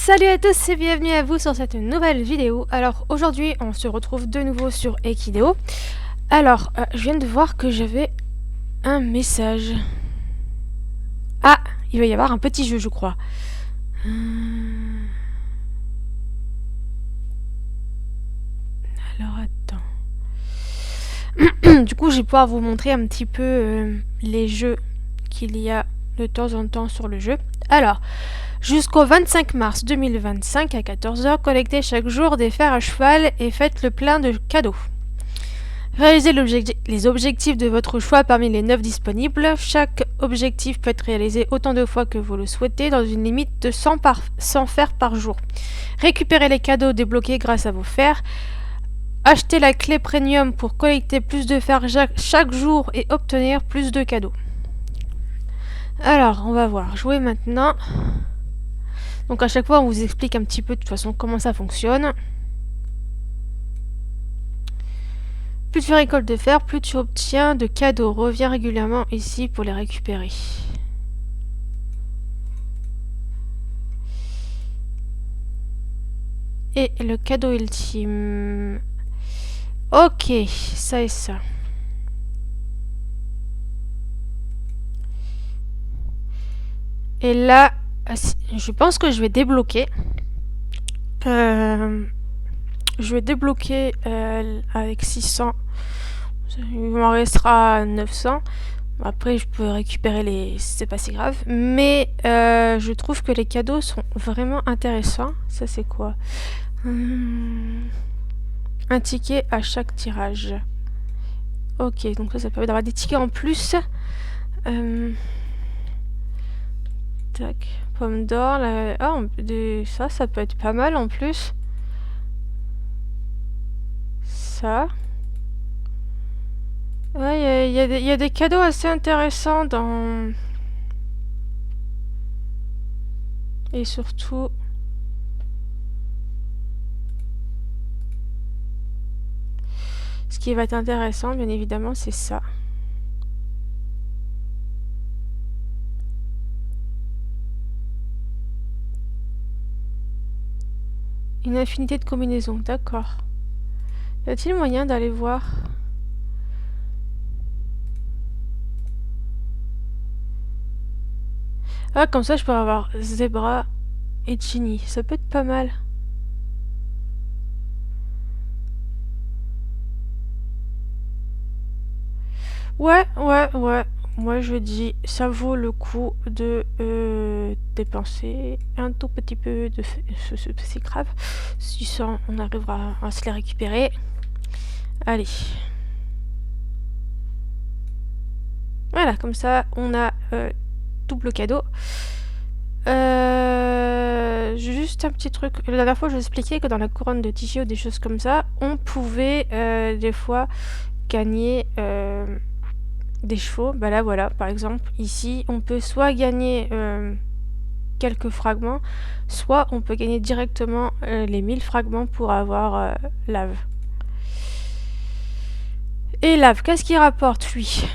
Salut à tous et bienvenue à vous sur cette nouvelle vidéo. Alors aujourd'hui on se retrouve de nouveau sur Equideo. Alors je viens de voir que j'avais un message. Ah, il va y avoir un petit jeu je crois. Alors attends. Du coup je vais pouvoir vous montrer un petit peu les jeux qu'il y a de temps en temps sur le jeu. Alors, jusqu'au 25 mars 2025 à 14 h, collectez chaque jour des fers à cheval et faites le plein de cadeaux. Réalisez les objectifs de votre choix parmi les 9 disponibles. Chaque objectif peut être réalisé autant de fois que vous le souhaitez dans une limite de 100 fers par jour. Récupérez les cadeaux débloqués grâce à vos fers. Achetez la clé premium pour collecter plus de fers chaque jour et obtenir plus de cadeaux. Alors, on va voir. Jouer maintenant. Donc à chaque fois, on vous explique un petit peu de toute façon comment ça fonctionne. Plus tu récoltes de fer, plus tu obtiens de cadeaux. Reviens régulièrement ici pour les récupérer. Et le cadeau ultime. Ok, ça et ça. Et là, je pense que je vais débloquer. Je vais débloquer avec 600. Il m'en restera 900. Après, je peux récupérer les... C'est pas si grave. Mais je trouve que les cadeaux sont vraiment intéressants. Ça, c'est quoi? Un ticket à chaque tirage. Ok, donc ça permet d'avoir des tickets en plus. Tac. Pomme d'or. Ah, ça peut être pas mal en plus. Ça. Ouais, il y a des cadeaux assez intéressants dans... Et surtout... Ce qui va être intéressant, bien évidemment, c'est ça. Une infinité de combinaisons, d'accord. Y a-t-il moyen d'aller voir? Ah, comme ça, je peux avoir Zebra et Ginny. Ça peut être pas mal. Ouais. Moi, je dis, ça vaut le coup de dépenser un tout petit peu de... C'est grave. 600, on arrivera à se les récupérer. Allez. Voilà, comme ça, on a double cadeau. Juste un petit truc. La dernière fois, je vous expliquais que dans la couronne de Tigio, des choses comme ça, on pouvait des fois gagner des chevaux. Bah là, voilà, par exemple, ici, on peut soit gagner quelques fragments, soit on peut gagner directement les 1000 fragments pour avoir Lave. Et Lave, qu'est-ce qu'il rapporte, lui?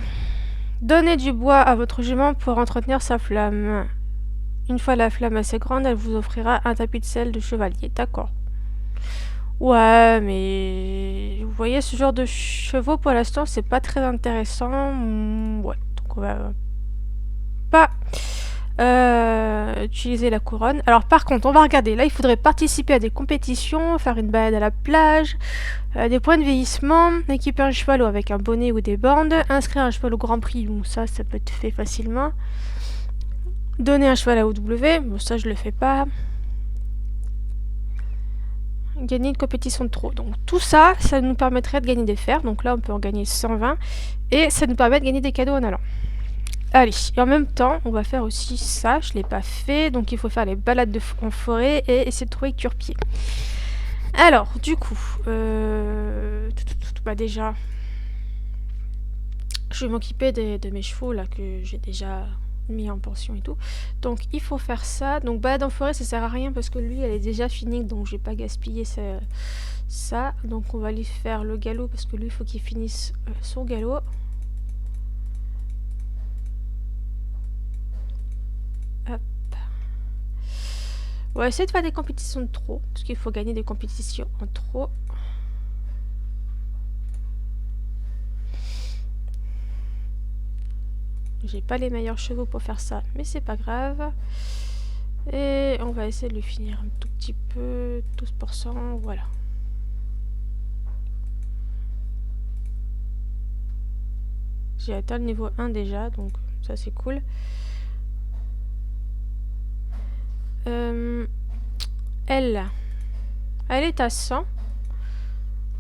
Donnez du bois à votre jument pour entretenir sa flamme. Une fois la flamme assez grande, elle vous offrira un tapis de sel de chevalier. D'accord. Ouais, mais... Vous voyez, ce genre de chevaux, pour l'instant, c'est pas très intéressant. Ouais, donc on va pas utiliser la couronne. Alors par contre, on va regarder. Là, il faudrait participer à des compétitions, faire une balade à la plage, des points de vieillissement, équiper un cheval avec un bonnet ou des bandes, inscrire un cheval au Grand Prix. Bon, ça peut être fait facilement. Donner un cheval à OW, bon ça je le fais pas. Gagner une compétition de trot. Donc tout ça, ça nous permettrait de gagner des fers. Donc là on peut en gagner 120. Et ça nous permet de gagner des cadeaux en allant. Allez, et en même temps, on va faire aussi ça. Je ne l'ai pas fait. Donc il faut faire les balades en forêt et essayer de trouver Curpier. Alors, du coup, bah déjà, je vais m'occuper de mes chevaux là que j'ai déjà mis en pension et tout. Donc il faut faire ça. Donc balade en forêt, ça sert à rien parce que lui, elle est déjà finie, donc je vais pas gaspiller ça. Donc on va lui faire le galop parce que lui, il faut qu'il finisse son galop. Hop. On va essayer de faire des compétitions de trop, parce qu'il faut gagner des compétitions en trop. J'ai pas les meilleurs chevaux pour faire ça, mais c'est pas grave. Et on va essayer de le finir un tout petit peu, 12%, voilà. J'ai atteint le niveau 1 déjà, donc ça c'est cool. Elle est à 100.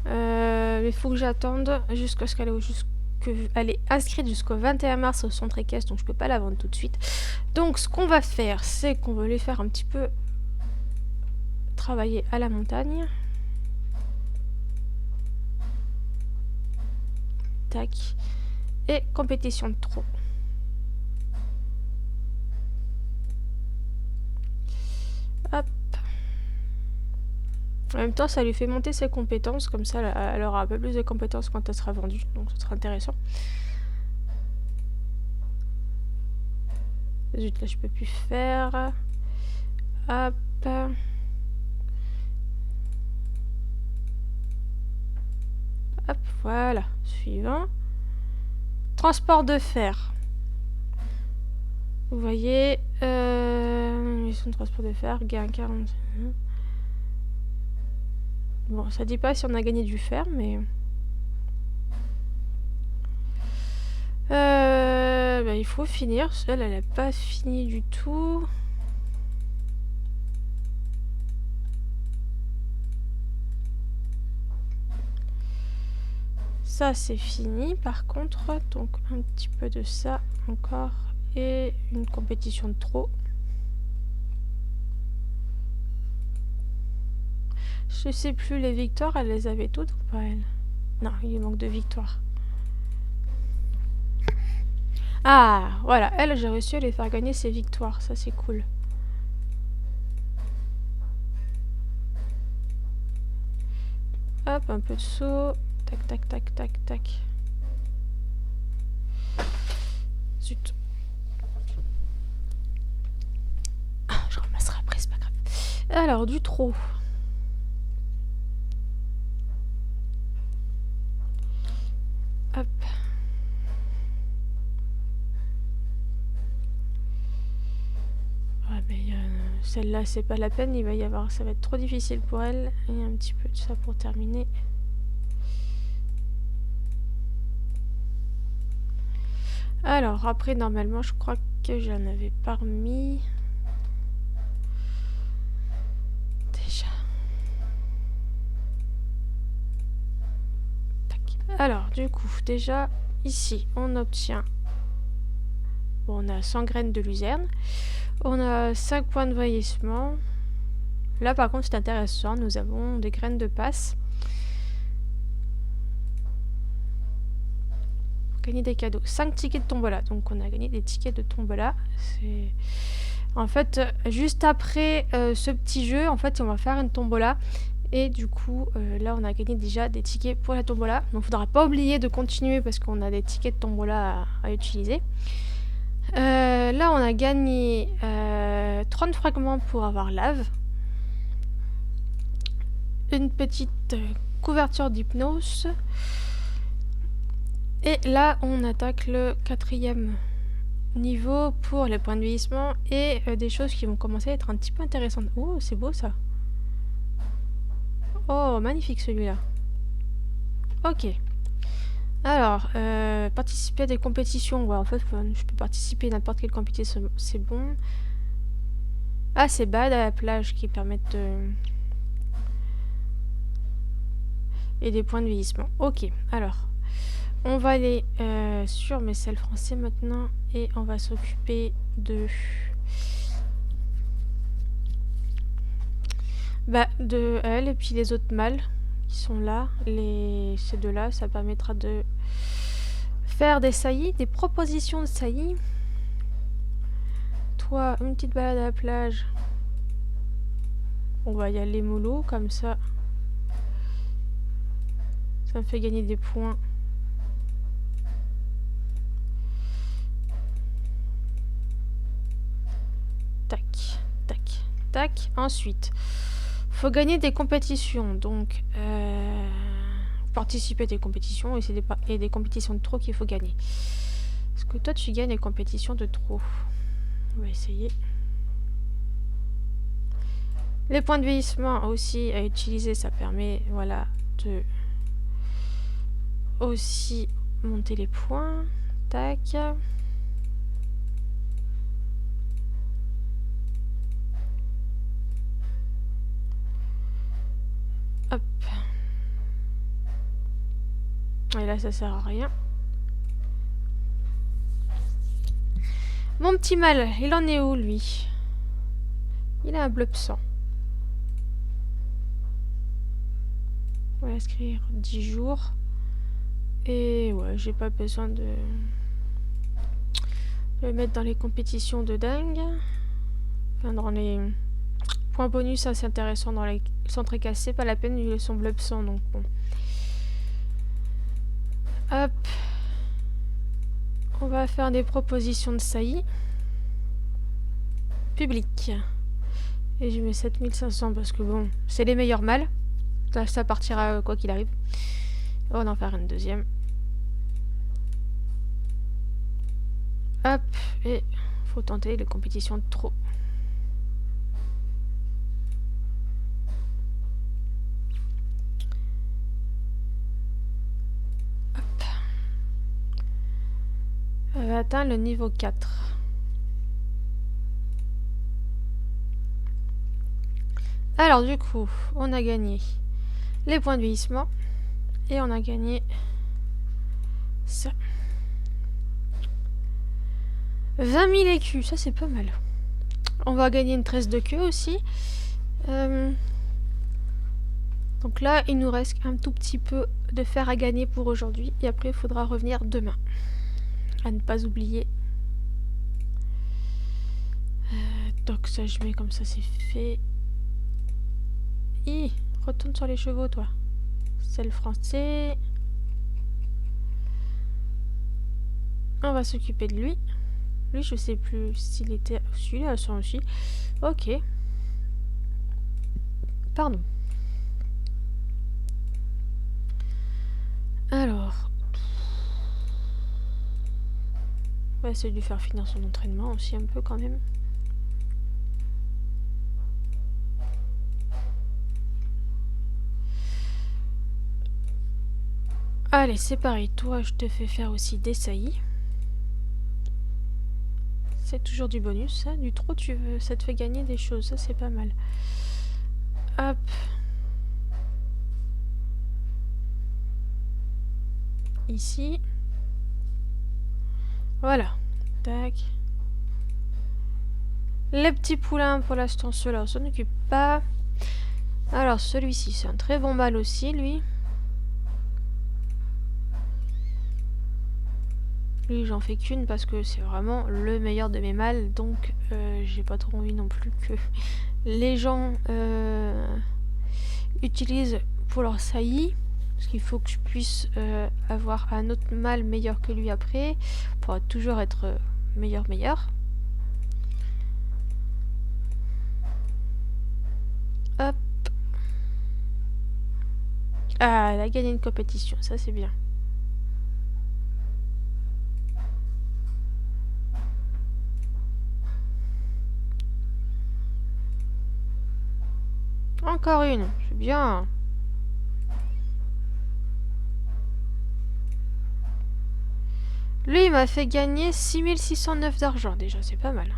Il faut que j'attende jusqu'à ce qu'elle est inscrite jusqu'au 21 mars au centre équestre, donc je peux pas la vendre tout de suite. Donc ce qu'on va faire, c'est qu'on va les faire un petit peu travailler à la montagne. Tac. Et compétition de trop. Hop. En même temps, ça lui fait monter ses compétences, comme ça elle aura un peu plus de compétences quand elle sera vendue, donc ce sera intéressant. Zut, là je peux plus faire. Hop. Hop, voilà. Suivant. Transport de fer. Vous voyez, mission de transport de fer, gain 40. Bon, ça dit pas si on a gagné du fer, mais... bah, il faut finir. Elle a pas fini du tout. Ça, c'est fini, par contre. Donc, un petit peu de ça encore. Et une compétition de trop. Je sais plus, les victoires, elle les avait toutes ou pas, elle? Non, il lui manque 2 victoires. Ah, voilà, elle, j'ai réussi à les faire gagner ses victoires. Ça, c'est cool. Hop, un peu de saut. Tac, tac, tac, tac, tac. Zut. Ah, je ramasserai après, c'est pas grave. Alors, du trop. Hop. Ouais, mais celle-là, c'est pas la peine. Il va y avoir, ça va être trop difficile pour elle. Et un petit peu de ça pour terminer. Alors, après, normalement, je crois que j'en avais pas remis. Déjà. Tac. Alors, du coup, déjà, ici, on obtient... Bon, on a 100 graines de luzerne. On a 5 points de vieillissement. Là, par contre, c'est intéressant. Nous avons des graines de passe. Gagner des cadeaux. 5 tickets de tombola. Donc, on a gagné des tickets de tombola. C'est... En fait, juste après ce petit jeu, en fait, on va faire une tombola. Et du coup, là, on a gagné déjà des tickets pour la tombola. Donc, il ne faudra pas oublier de continuer parce qu'on a des tickets de tombola à utiliser. Là, on a gagné 30 fragments pour avoir lave. Une petite couverture d'hypnose. Et là, on attaque le 4e niveau pour les points de vieillissement et des choses qui vont commencer à être un petit peu intéressantes. Oh, c'est beau ça. Oh, magnifique celui-là. Ok. Alors, participer à des compétitions. Ouais, en fait, je peux participer à n'importe quelle compétition, c'est bon. Ah, c'est bad à la plage qui permettent de... Et des points de vieillissement. Ok, alors... On va aller sur mes selles français maintenant et on va s'occuper de... de elle et puis les autres mâles qui sont là. Ces deux-là, ça permettra de faire des saillies, des propositions de saillies. Toi, une petite balade à la plage. On va y aller mollo, comme ça. Ça me fait gagner des points. Tac, tac, Tac. Ensuite, faut gagner des compétitions. Donc, participer à des compétitions et des compétitions de trop qu'il faut gagner. Est-ce que toi, tu gagnes les compétitions de trop? On va essayer. Les points de vieillissement aussi à utiliser, ça permet, voilà, de aussi monter les points. Tac. Hop. Et là, ça sert à rien. Mon petit mâle, il en est où, lui? Il a un bleu sang. On va inscrire 10 jours. Et ouais, j'ai pas besoin de le mettre dans les compétitions de dingue. Enfin, dans les points bonus, ça c'est intéressant. Dans les centres cassés, pas la peine, il est son bleu sang, donc bon. Hop. On va faire des propositions de saillie. Public. Et je mets 7500 parce que bon, c'est les meilleurs mâles. Ça partira quoi qu'il arrive. On va en faire une deuxième. Hop. Et faut tenter les compétitions de trop. Hop. On va atteindre le niveau 4. Alors du coup, on a gagné les points de vieillissement et on a gagné ça. 20 000 écus, ça c'est pas mal. On va gagner une tresse de queue aussi. Donc là, il nous reste un tout petit peu de fer à gagner pour aujourd'hui. Et après, il faudra revenir demain. À ne pas oublier. Donc ça, je mets comme ça, c'est fait. Retourne sur les chevaux, toi. C'est le français. On va s'occuper de lui. Lui, je sais plus s'il était... Celui-là, son aussi. Ok. Pardon. Alors. On va essayer de lui faire finir son entraînement aussi un peu quand même. Allez, c'est pareil. Toi, je te fais faire aussi des saillies. C'est toujours du bonus, ça. Du trop, ça te fait gagner des choses. Ça, c'est pas mal. Hop. Ici. Voilà. Tac. Les petits poulains, pour l'instant, ceux-là, on s'en occupe pas. Alors, celui-ci, c'est un très bon mâle aussi, lui. Lui, j'en fais qu'une parce que c'est vraiment le meilleur de mes mâles. Donc, j'ai pas trop envie non plus que les gens utilisent pour leur saillie. Parce qu'il faut que je puisse avoir un autre mâle meilleur que lui après. Pour toujours être meilleur. Hop. Ah, elle a gagné une compétition. Ça, c'est bien. Encore une. C'est bien. Lui, il m'a fait gagner 6609 d'argent. Déjà, c'est pas mal.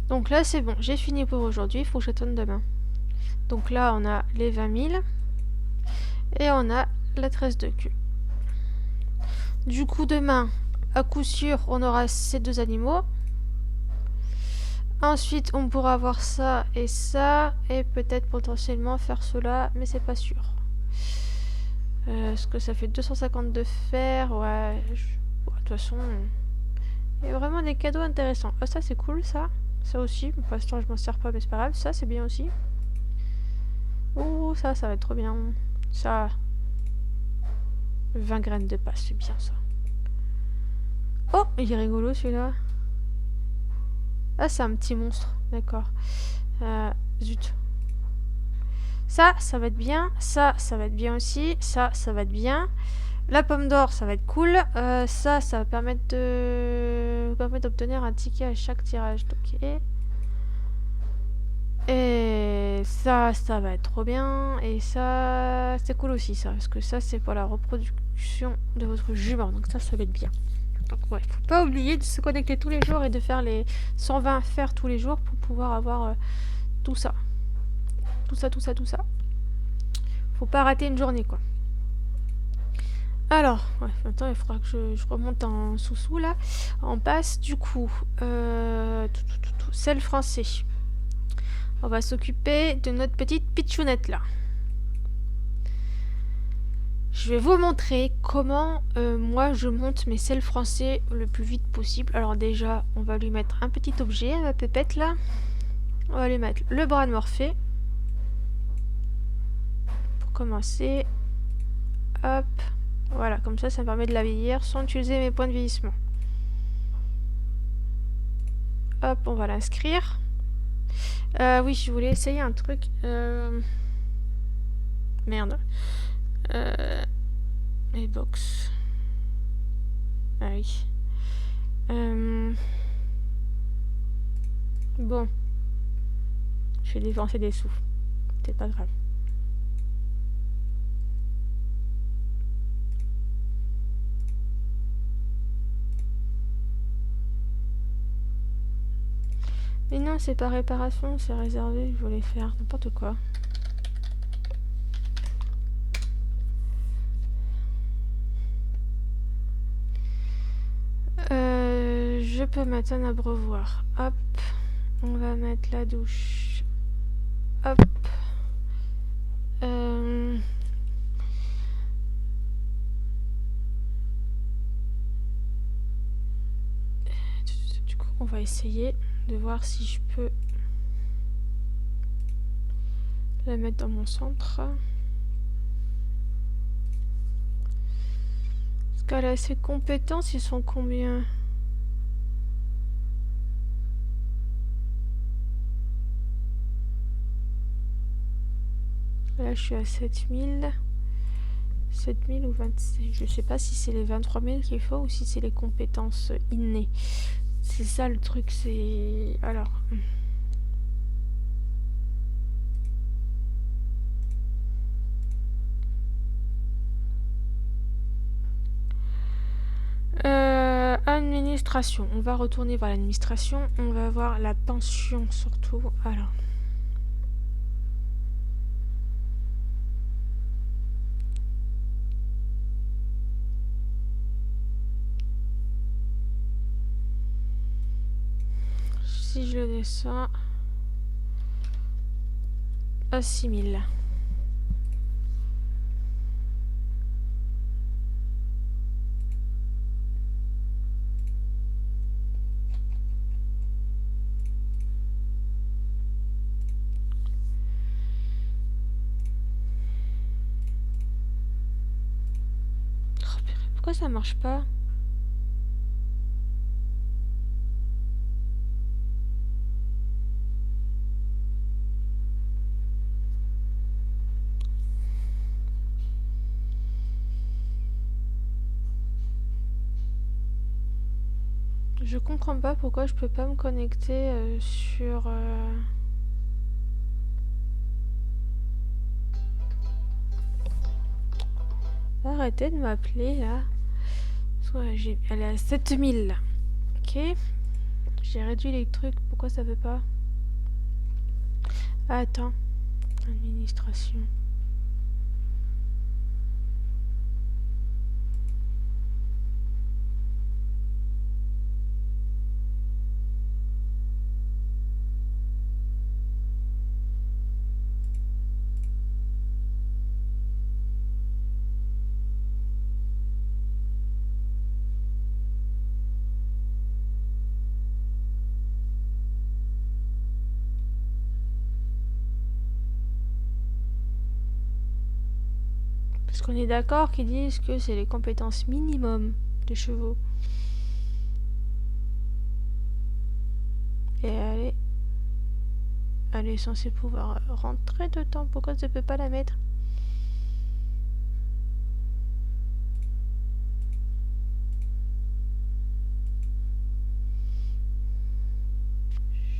Donc là, c'est bon. J'ai fini pour aujourd'hui. Il faut que j'attende demain. Donc là, on a les 20 000. Et on a la tresse de queue. Du coup, demain, à coup sûr, on aura ces deux animaux. Ensuite, on pourra avoir ça. Et peut-être potentiellement faire cela. Mais c'est pas sûr. Est-ce que ça fait 250 de fer? Ouais. De toute façon, il y a vraiment des cadeaux intéressants. Ah, ça, c'est cool, ça. Ça aussi. Pour l'instant, je m'en sers pas, mais c'est pas grave. Ça, c'est bien aussi. Oh, ça va être trop bien. Ça. 20 graines de passe, c'est bien ça. Oh, il est rigolo celui-là. Ah, c'est un petit monstre. D'accord. Zut. Ça va être bien. Ça va être bien aussi. Ça va être bien. La pomme d'or, ça va être cool. Ça va permettre d'obtenir un ticket à chaque tirage. Ok. Et ça va être trop bien. Et ça, c'est cool aussi, ça. Parce que ça, c'est pour la reproduction de votre jument. Donc ça va être bien. Donc ouais, faut pas oublier de se connecter tous les jours et de faire les 120 fers tous les jours pour pouvoir avoir tout ça. Tout ça. Faut pas rater une journée, quoi. Alors, ouais, attends, il faudra que je remonte en sous-sous, là. On passe, du coup, c'est le français. On va s'occuper de notre petite pitchounette, là. Je vais vous montrer comment moi je monte mes selles français le plus vite possible. Alors déjà, on va lui mettre un petit objet, ma pépette là. On va lui mettre le bras de Morphée. Pour commencer. Hop. Voilà, comme ça me permet de la vieillir sans utiliser mes points de vieillissement. Hop, on va l'inscrire. Oui, je voulais essayer un truc. Merde. Les box. Ah oui. Bon. Je vais dépenser des sous. C'est pas grave. Mais non, c'est pas réparation, c'est réservé. Je voulais faire n'importe quoi. Je peux mettre un abreuvoir. Hop. On va mettre la douche. Hop. Du coup, on va essayer de voir si je peux la mettre dans mon centre. Parce qu'elle a ses compétences, ils sont combien? Là, je suis à 7000. 7000 ou 26. Je sais pas si c'est les 23 000 qu'il faut ou si c'est les compétences innées. C'est ça le truc, c'est... Alors... Administration. On va retourner vers l'administration. On va voir la pension surtout. Alors... Si je le descends à 6000. Pourquoi ça marche pas? Je comprends pas pourquoi je peux pas me connecter sur... Arrêtez de m'appeler là. Elle est à 7000. Ok. J'ai réduit les trucs. Pourquoi ça veut pas? Ah, attends. Administration. Parce qu'on est d'accord qu'ils disent que c'est les compétences minimum des chevaux. elle est censée pouvoir rentrer dedans. Pourquoi je ne peux pas la mettre?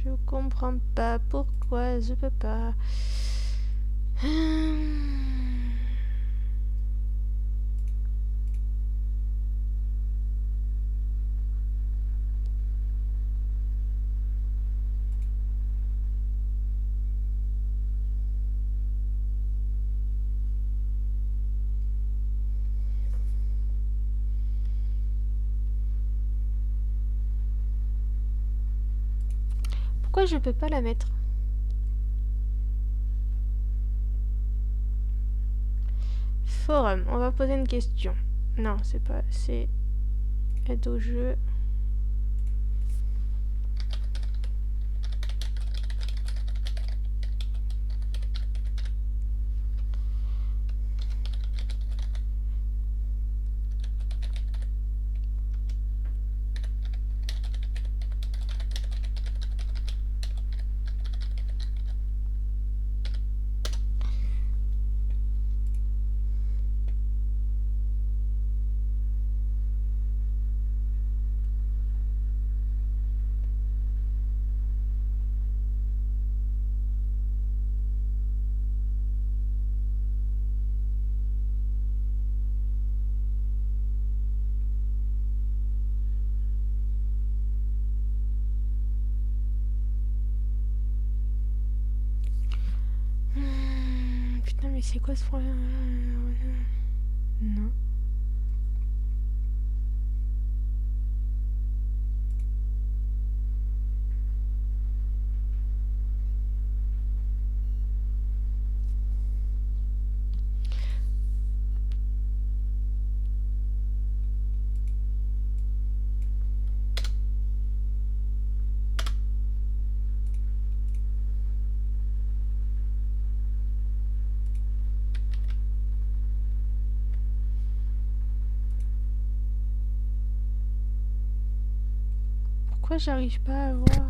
Je comprends pas pourquoi je peux pas. Pourquoi je peux pas la mettre? Forum, on va poser une question. Non, c'est pas... c'est... aide au jeu. Putain, mais c'est quoi ce problème? Non. Pourquoi j'arrive pas à voir?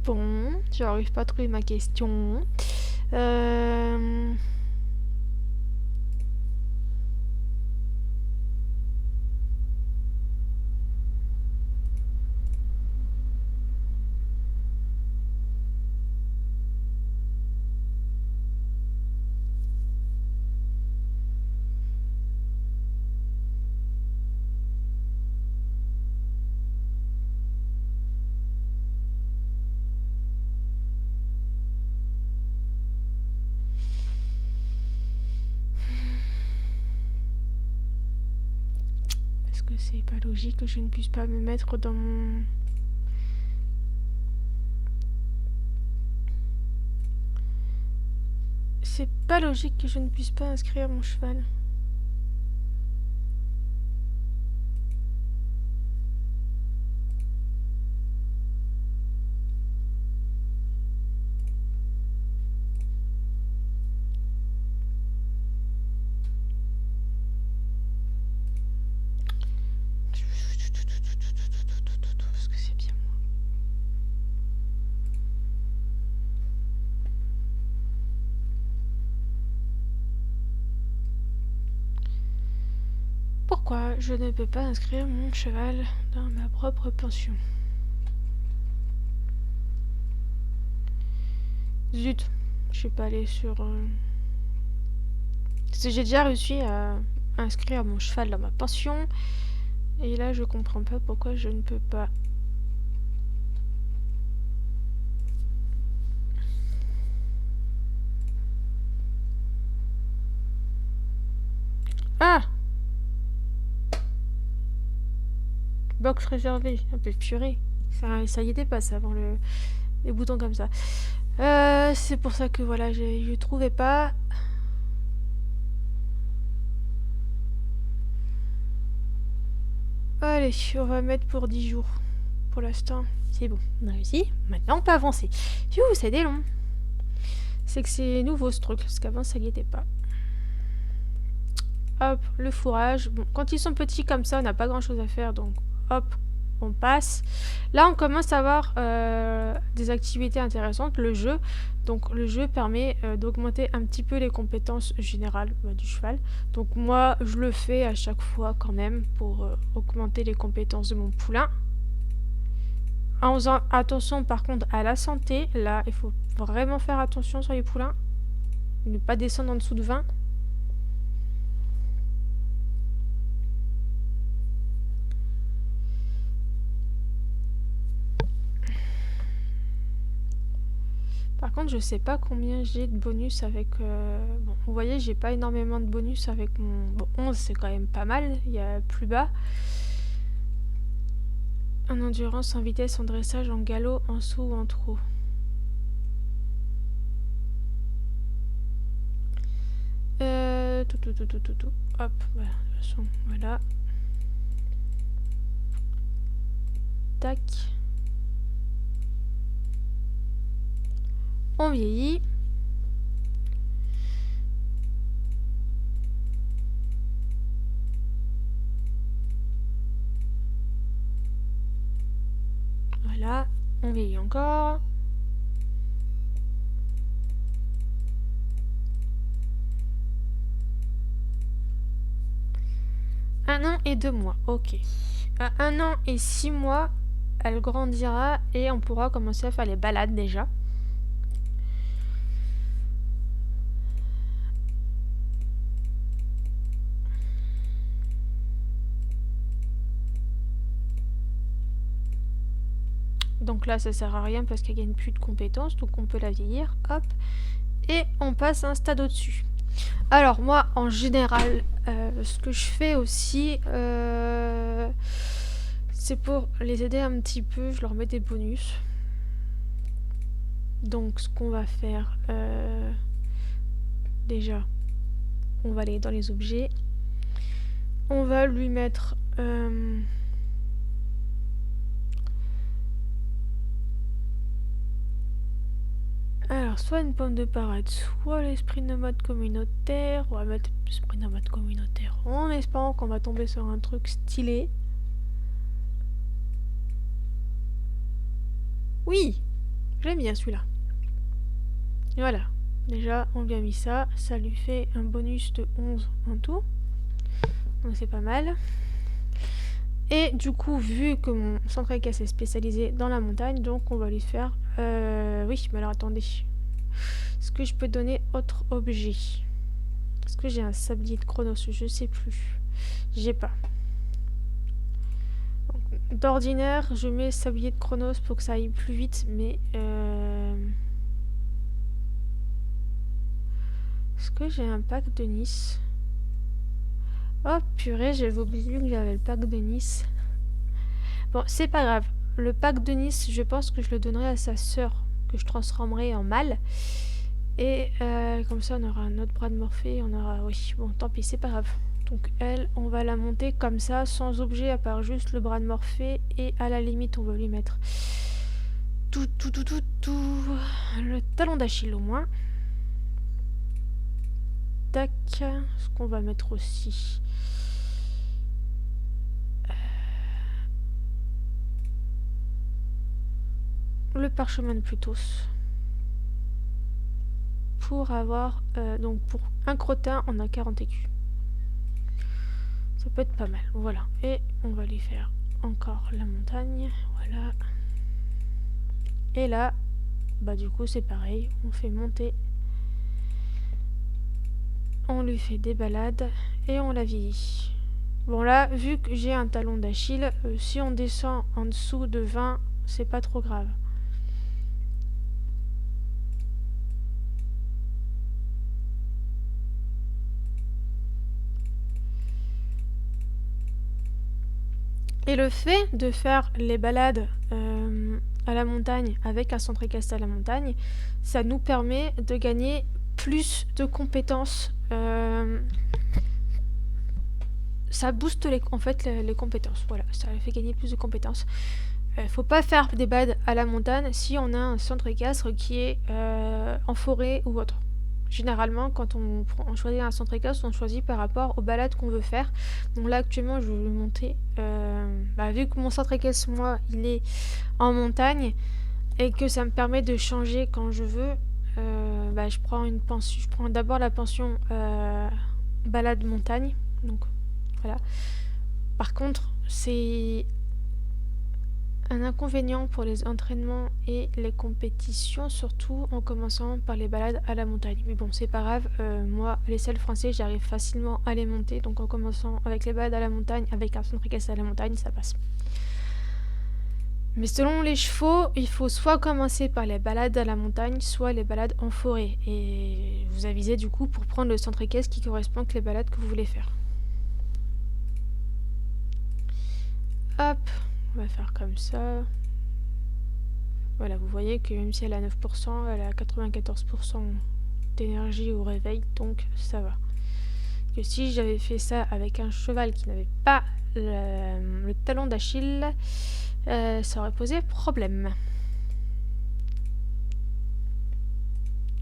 Bon, j'arrive pas à trouver ma question. Euh... Parce que c'est pas logique que je ne puisse pas me mettre dans mon... C'est pas logique que je ne puisse pas inscrire mon cheval. Parce que c'est bien moi. Pourquoi je ne peux pas inscrire mon cheval dans ma propre pension? Zut, je suis pas allée sur... Parce que j'ai déjà réussi à inscrire mon cheval dans ma pension. Et là, je comprends pas pourquoi je ne peux pas. box réservée. Un peu purée. Ça y était pas ça avant les boutons comme ça. C'est pour ça que voilà, je trouvais pas. Allez, on va mettre pour 10 jours. Pour l'instant, c'est bon. On a réussi. Maintenant, on peut avancer. C'était long. C'est que c'est nouveau ce truc, parce qu'avant, ça n'y était pas. Hop, le fourrage. Bon, quand ils sont petits comme ça, on n'a pas grand chose à faire, donc hop, on passe. Là, on commence à avoir des activités intéressantes, le jeu. Donc, le jeu permet d'augmenter un petit peu les compétences générales du cheval. Donc, moi, je le fais à chaque fois quand même pour augmenter les compétences de mon poulain. En faisant attention par contre à la santé. Là, il faut vraiment faire attention sur les poulains. Ne pas descendre en dessous de 20. Par contre, je sais pas combien j'ai de bonus avec... Bon, vous voyez, j'ai pas énormément de bonus avec mon... Bon, 11, c'est quand même pas mal. Il y a plus bas. En endurance, en vitesse, en dressage, en galop, en saut ou en trot. Tout. Hop, voilà, de toute façon, voilà. Tac. On vieillit. Voilà, on vieillit encore. Un an et 2 mois, ok. À 1 an et 6 mois, elle grandira et on pourra commencer à faire les balades déjà. Donc là, ça sert à rien parce qu'elle gagne plus de compétences, donc on peut la vieillir, hop. Et on passe à un stade au-dessus. Alors moi, en général, ce que je fais aussi, c'est pour les aider un petit peu, je leur mets des bonus. Donc ce qu'on va faire, déjà, on va aller dans les objets. On va lui mettre... alors, soit une pomme de parade, soit l'esprit nomade communautaire. On va mettre l'esprit nomade communautaire en espérant qu'on va tomber sur un truc stylé. Oui, j'aime bien celui-là. Voilà, déjà on lui a mis ça. Ça lui fait un bonus de 11 en tout. Donc c'est pas mal. Et du coup, vu que mon centre équestre est spécialisé dans la montagne, donc on va lui faire... oui, mais alors attendez. Est-ce que je peux donner autre objet? Est-ce que j'ai un sablier de Chronos? Je sais plus. J'ai pas. D'ordinaire, je mets sablier de Chronos pour que ça aille plus vite, mais... Est-ce que j'ai un pack de Nice? Oh purée, j'avais oublié que j'avais le pack de Nice. Bon, c'est pas grave. Le pack de Nice, je pense que je le donnerai à sa sœur, que je transformerai en mâle. Et comme ça, on aura un autre bras de Morphée. On aura... Oui, bon, tant pis, c'est pas grave. Donc elle, on va la monter comme ça, sans objet, à part juste le bras de Morphée. Et à la limite, on va lui mettre tout. Le talon d'Achille au moins. Tac. Ce qu'on va mettre aussi... le parchemin de Plutos. Pour avoir... donc pour un crottin, on a 40 écus. Ça peut être pas mal. Voilà. Et on va lui faire encore la montagne. Voilà. Et là, bah du coup c'est pareil. On fait monter. On lui fait des balades. Et on la vieillit. Bon là, vu que j'ai un talon d'Achille, si on descend en dessous de 20, c'est pas trop grave. Et le fait de faire les balades à la montagne avec un centre équestre à la montagne, ça nous permet de gagner plus de compétences. Ça booste en fait les compétences. Voilà, ça fait gagner plus de compétences. Faut pas faire des balades à la montagne si on a un centre équestre qui est en forêt ou autre. Généralement, quand on choisit un centre équestre, on choisit par rapport aux balades qu'on veut faire. Donc là, actuellement, je vais monter. Vu que mon centre équestre, moi, il est en montagne et que ça me permet de changer quand je veux, je prends une pension. Je prends d'abord la pension balade montagne. Donc voilà. Par contre, c'est un inconvénient pour les entraînements et les compétitions, surtout en commençant par les balades à la montagne. Mais bon, c'est pas grave, moi, les selles français, j'arrive facilement à les monter, donc en commençant avec les balades à la montagne, avec un centre équestre à la montagne, ça passe. Mais selon les chevaux, il faut soit commencer par les balades à la montagne, soit les balades en forêt. Et vous avisez du coup pour prendre le centre équestre qui correspond avec les balades que vous voulez faire. Hop, on va faire comme ça. Voilà, vous voyez que même si elle a 9%, elle a 94% d'énergie au réveil, donc ça va. Que si j'avais fait ça avec un cheval qui n'avait pas le talon d'Achille, ça aurait posé problème.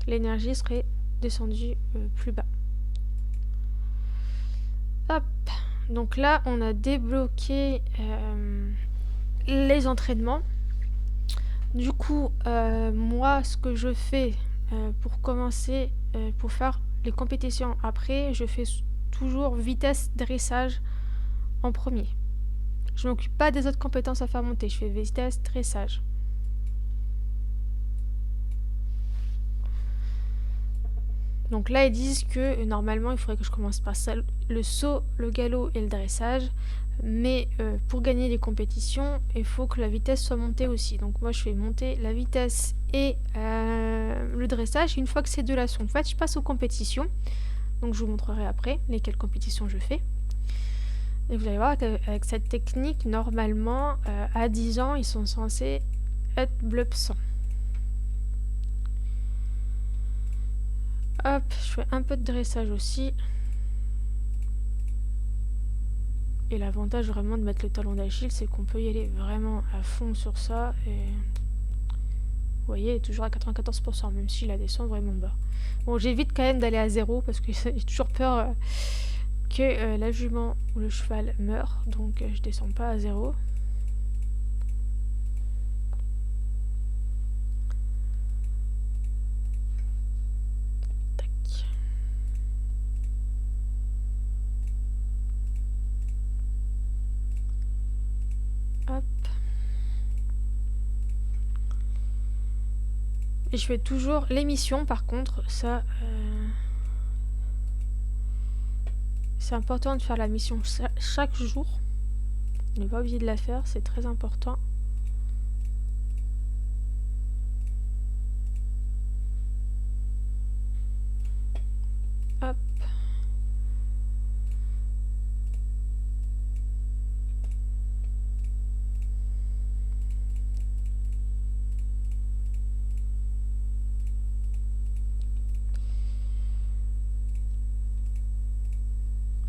L'énergie serait descendue plus bas. Hop, donc là on a débloqué les entraînements. Du coup, moi, ce que je fais pour commencer, pour faire les compétitions après, je fais toujours vitesse dressage en premier. Je m'occupe pas des autres compétences à faire monter, je fais vitesse dressage. Donc là, ils disent que normalement, il faudrait que je commence par ça, le saut, le galop et le dressage. Mais pour gagner les compétitions, il faut que la vitesse soit montée aussi. Donc moi, je fais monter la vitesse et le dressage. Une fois que ces deux-là sont faites, je passe aux compétitions. Donc je vous montrerai après lesquelles compétitions je fais. Et vous allez voir qu'avec cette technique, normalement, à 10 ans, ils sont censés être bleu 100. Hop, je fais un peu de dressage aussi. Et l'avantage vraiment de mettre le talon d'Achille, c'est qu'on peut y aller vraiment à fond sur ça. Et vous voyez, il est toujours à 94%, même si la descend vraiment bas. Bon, j'évite quand même d'aller à 0 parce que j'ai toujours peur que la jument ou le cheval meure. Donc je descends pas à 0. Et je fais toujours l'émission, par contre, ça... c'est important de faire la mission chaque jour. Ne pas oublier de la faire, c'est très important. Hop.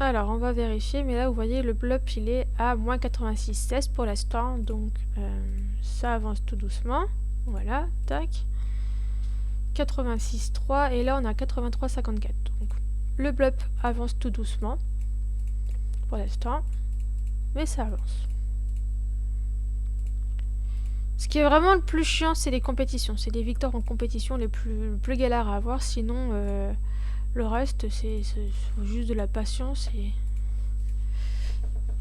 Alors, on va vérifier, mais là, vous voyez, le blob, il est à moins 86,16 pour l'instant, donc ça avance tout doucement. Voilà, tac. 86,3, et là, on a 83,54. Donc, le blob avance tout doucement, pour l'instant, mais ça avance. Ce qui est vraiment le plus chiant, c'est les compétitions. C'est les victoires en compétition les plus galères à avoir, sinon... le reste, c'est juste de la patience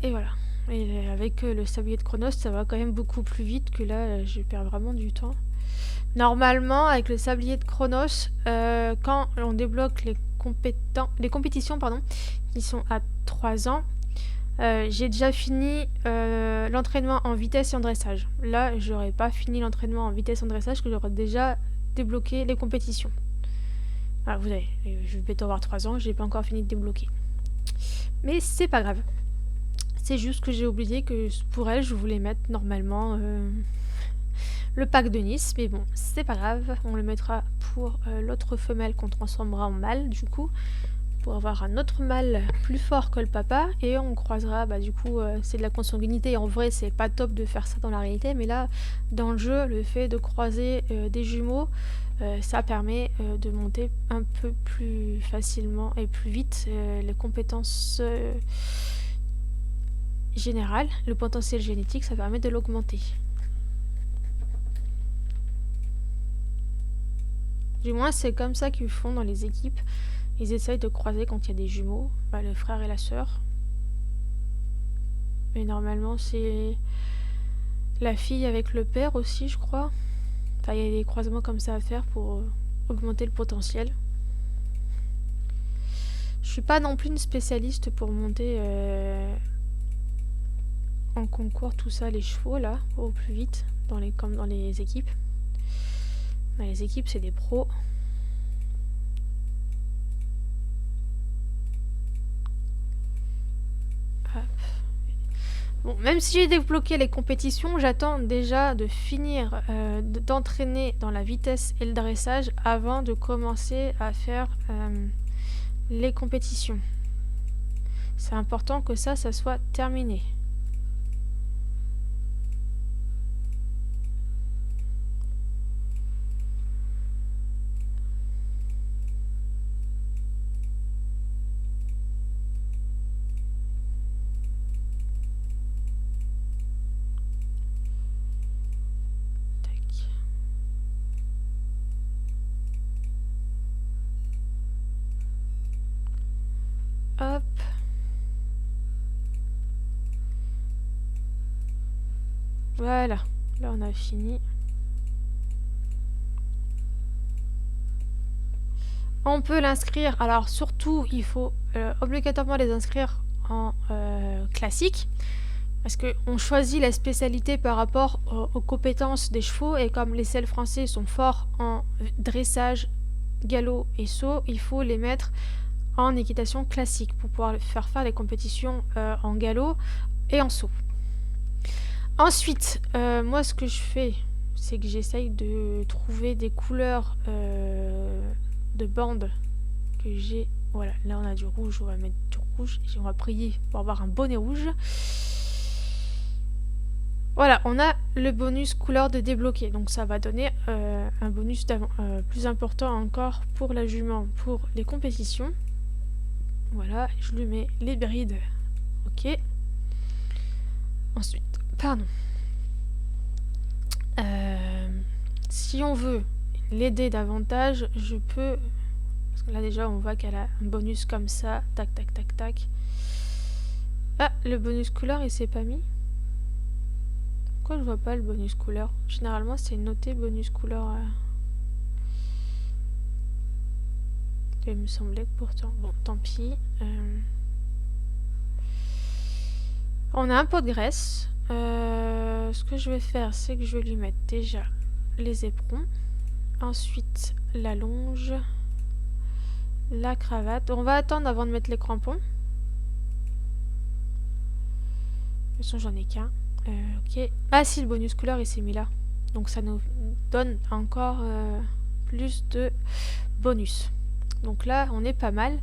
et voilà. Et avec le sablier de Chronos, ça va quand même beaucoup plus vite que là, je perds vraiment du temps. Normalement, avec le sablier de Chronos, quand on débloque les compétitions qui sont à 3 ans, j'ai déjà fini l'entraînement en vitesse et en dressage. Là, j'aurais pas fini l'entraînement en vitesse et en dressage, que j'aurais déjà débloqué les compétitions. Ah, vous avez, je vais bientôt avoir 3 ans, j'ai pas encore fini de débloquer. Mais c'est pas grave. C'est juste que j'ai oublié que pour elle, je voulais mettre normalement le pack de Nice. Mais bon, c'est pas grave. On le mettra pour l'autre femelle qu'on transformera en mâle, du coup. Pour avoir un autre mâle plus fort que le papa. Et on croisera, bah du coup, c'est de la consanguinité. En vrai, c'est pas top de faire ça dans la réalité. Mais là, dans le jeu, le fait de croiser des jumeaux, ça permet de monter un peu plus facilement et plus vite les compétences générales. Le potentiel génétique, ça permet de l'augmenter. Du moins, c'est comme ça qu'ils font dans les équipes. Ils essayent de croiser quand il y a des jumeaux, bah, le frère et la sœur. Mais normalement, c'est la fille avec le père aussi, je crois. Enfin, il y a des croisements comme ça à faire pour augmenter le potentiel. Je suis pas non plus une spécialiste pour monter en concours tout ça, les chevaux là, au plus vite, comme dans les équipes. Dans les équipes, c'est des pros. Hop. Bon, même si j'ai débloqué les compétitions, j'attends déjà de finir d'entraîner dans la vitesse et le dressage avant de commencer à faire les compétitions. C'est important que ça soit terminé. Hop. Voilà. Là, on a fini. On peut l'inscrire. Alors, surtout, il faut obligatoirement les inscrire en classique. Parce qu'on choisit la spécialité par rapport aux compétences des chevaux. Et comme les selles français sont forts en dressage, galop et saut, il faut les mettre en équitation classique pour pouvoir faire les compétitions en galop et en saut. Ensuite, moi ce que je fais, c'est que j'essaye de trouver des couleurs de bandes que j'ai. Voilà, là on a du rouge, on va mettre du rouge et on va prier pour avoir un bonnet rouge. Voilà, on a le bonus couleur de débloquer, donc ça va donner un bonus plus important encore pour la jument, pour les compétitions. Voilà, je lui mets les brides. Ok. Ensuite, pardon. Si on veut l'aider davantage, je peux... Parce que là déjà, on voit qu'elle a un bonus comme ça. Tac, tac, tac, tac. Ah, le bonus couleur, il s'est pas mis. Pourquoi je vois pas le bonus couleur? Généralement, c'est noté bonus couleur. Il me semblait que pourtant... Bon, tant pis. On a un pot de graisse. Ce que je vais faire, c'est que je vais lui mettre déjà les éperons. Ensuite, la longe. La cravate. On va attendre avant de mettre les crampons. De toute façon, j'en ai qu'un. Ok. Ah si, le bonus couleur, il s'est mis là. Donc ça nous donne encore plus de bonus. Donc là, on est pas mal.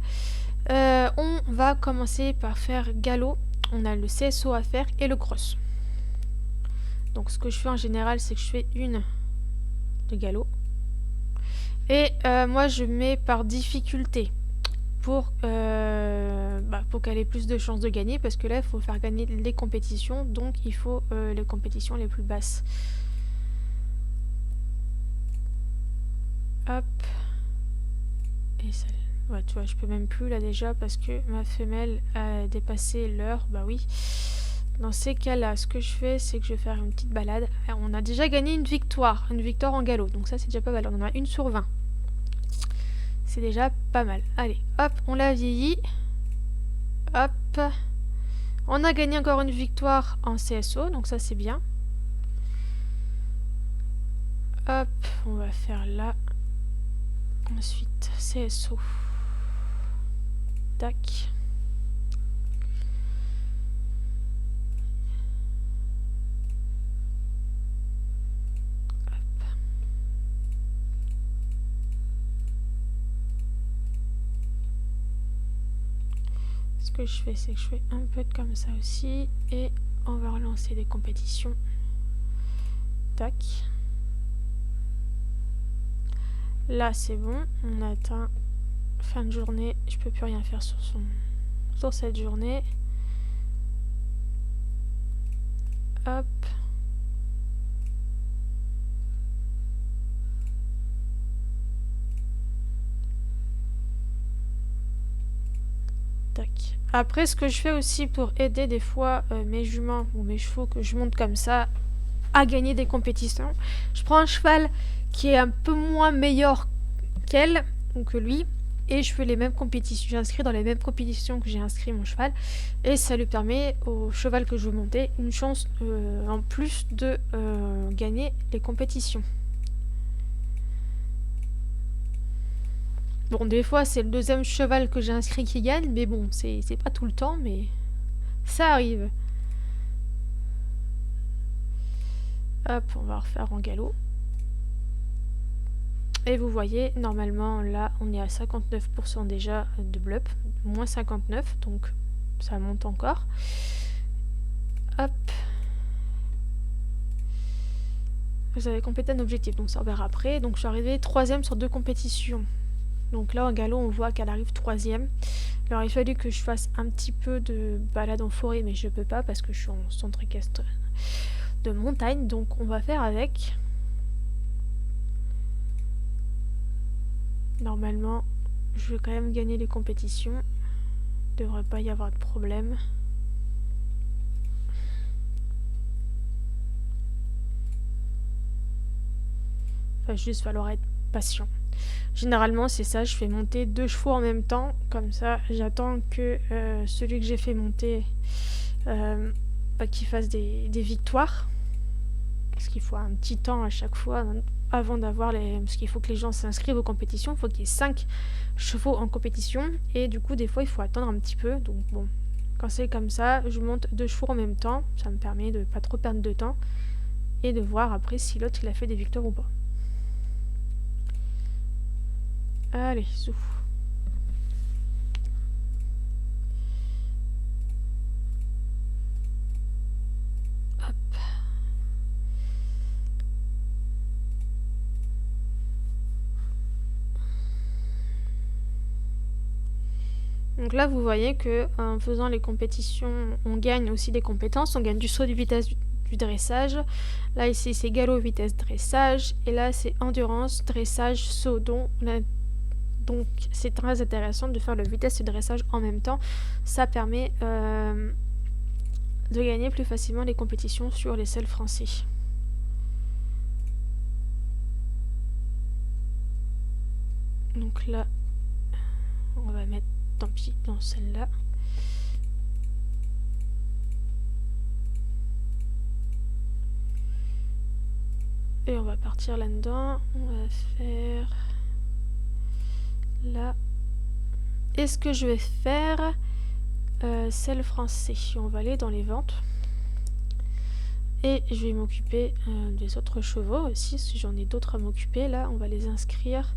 On va commencer par faire galop. On a le CSO à faire et le cross. Donc ce que je fais en général, c'est que je fais une de galop. Et moi, je mets par difficulté pour qu'elle ait plus de chances de gagner. Parce que là, il faut faire gagner les compétitions. Donc il faut les compétitions les plus basses. Hop. Et ça... Ouais, tu vois, je peux même plus là déjà parce que ma femelle a dépassé l'heure. Bah oui. Dans ces cas-là, ce que je fais, c'est que je vais faire une petite balade. Alors, on a déjà gagné une victoire en galop. Donc ça, c'est déjà pas mal. On en a 1 sur 20. C'est déjà pas mal. Allez, hop, on l'a vieilli. Hop. On a gagné encore une victoire en CSO, donc ça, c'est bien. Hop, on va faire là. Ensuite, CSO. Tac. Ce que je fais, c'est que je fais un peu comme ça aussi. Et on va relancer des compétitions. Tac. Là, c'est bon. On a atteint fin de journée. Je peux plus rien faire sur cette journée. Hop. Tac. Après, ce que je fais aussi pour aider des fois mes juments ou mes chevaux que je monte comme ça à gagner des compétitions, je prends un cheval qui est un peu moins meilleur qu'elle ou que lui et je fais les mêmes compétitions. J'inscris dans les mêmes compétitions que j'ai inscrit mon cheval et ça lui permet au cheval que je veux monter une chance en plus de gagner les compétitions. Bon, des fois, c'est le deuxième cheval que j'ai inscrit qui gagne, mais bon, c'est pas tout le temps, mais ça arrive. Hop, on va refaire en galop. Et vous voyez, normalement, là, on est à 59% déjà de blup, moins 59, donc ça monte encore. Hop. Vous avez complété un objectif, donc ça on verra après. Donc je suis arrivée 3ème sur 2 compétitions. Donc là, en galop, on voit qu'elle arrive 3ème. Alors il fallu que je fasse un petit peu de balade en forêt, mais je peux pas parce que je suis en centre équestre de montagne. Donc on va faire avec. Normalement, je vais quand même gagner les compétitions. Il devrait pas y avoir de problème. Il va juste falloir être patient. Généralement, c'est ça, je fais monter 2 chevaux en même temps. Comme ça, j'attends que celui que j'ai fait monter qu'il fasse des victoires. Parce qu'il faut un petit temps à chaque fois avant d'avoir les... Parce qu'il faut que les gens s'inscrivent aux compétitions. Il faut qu'il y ait 5 chevaux en compétition. Et du coup, des fois, il faut attendre un petit peu. Donc bon, quand c'est comme ça, je monte 2 chevaux en même temps. Ça me permet de pas trop perdre de temps. Et de voir après si l'autre il a fait des victoires ou pas. Allez, zou. Hop. Donc là, vous voyez que en faisant les compétitions, on gagne aussi des compétences. On gagne du saut de vitesse du dressage. Là, ici, c'est galop, vitesse, dressage. Et là, c'est endurance, dressage, saut. Donc, c'est très intéressant de faire le vitesse et le dressage en même temps. Ça permet de gagner plus facilement les compétitions sur les selles français. Donc là, on va mettre, tant pis, dans celle-là. Et on va partir là-dedans. On va faire... là. Et ce que je vais faire, c'est le français. On va aller dans les ventes. Et je vais m'occuper des autres chevaux aussi, si j'en ai d'autres à m'occuper. Là, on va les inscrire.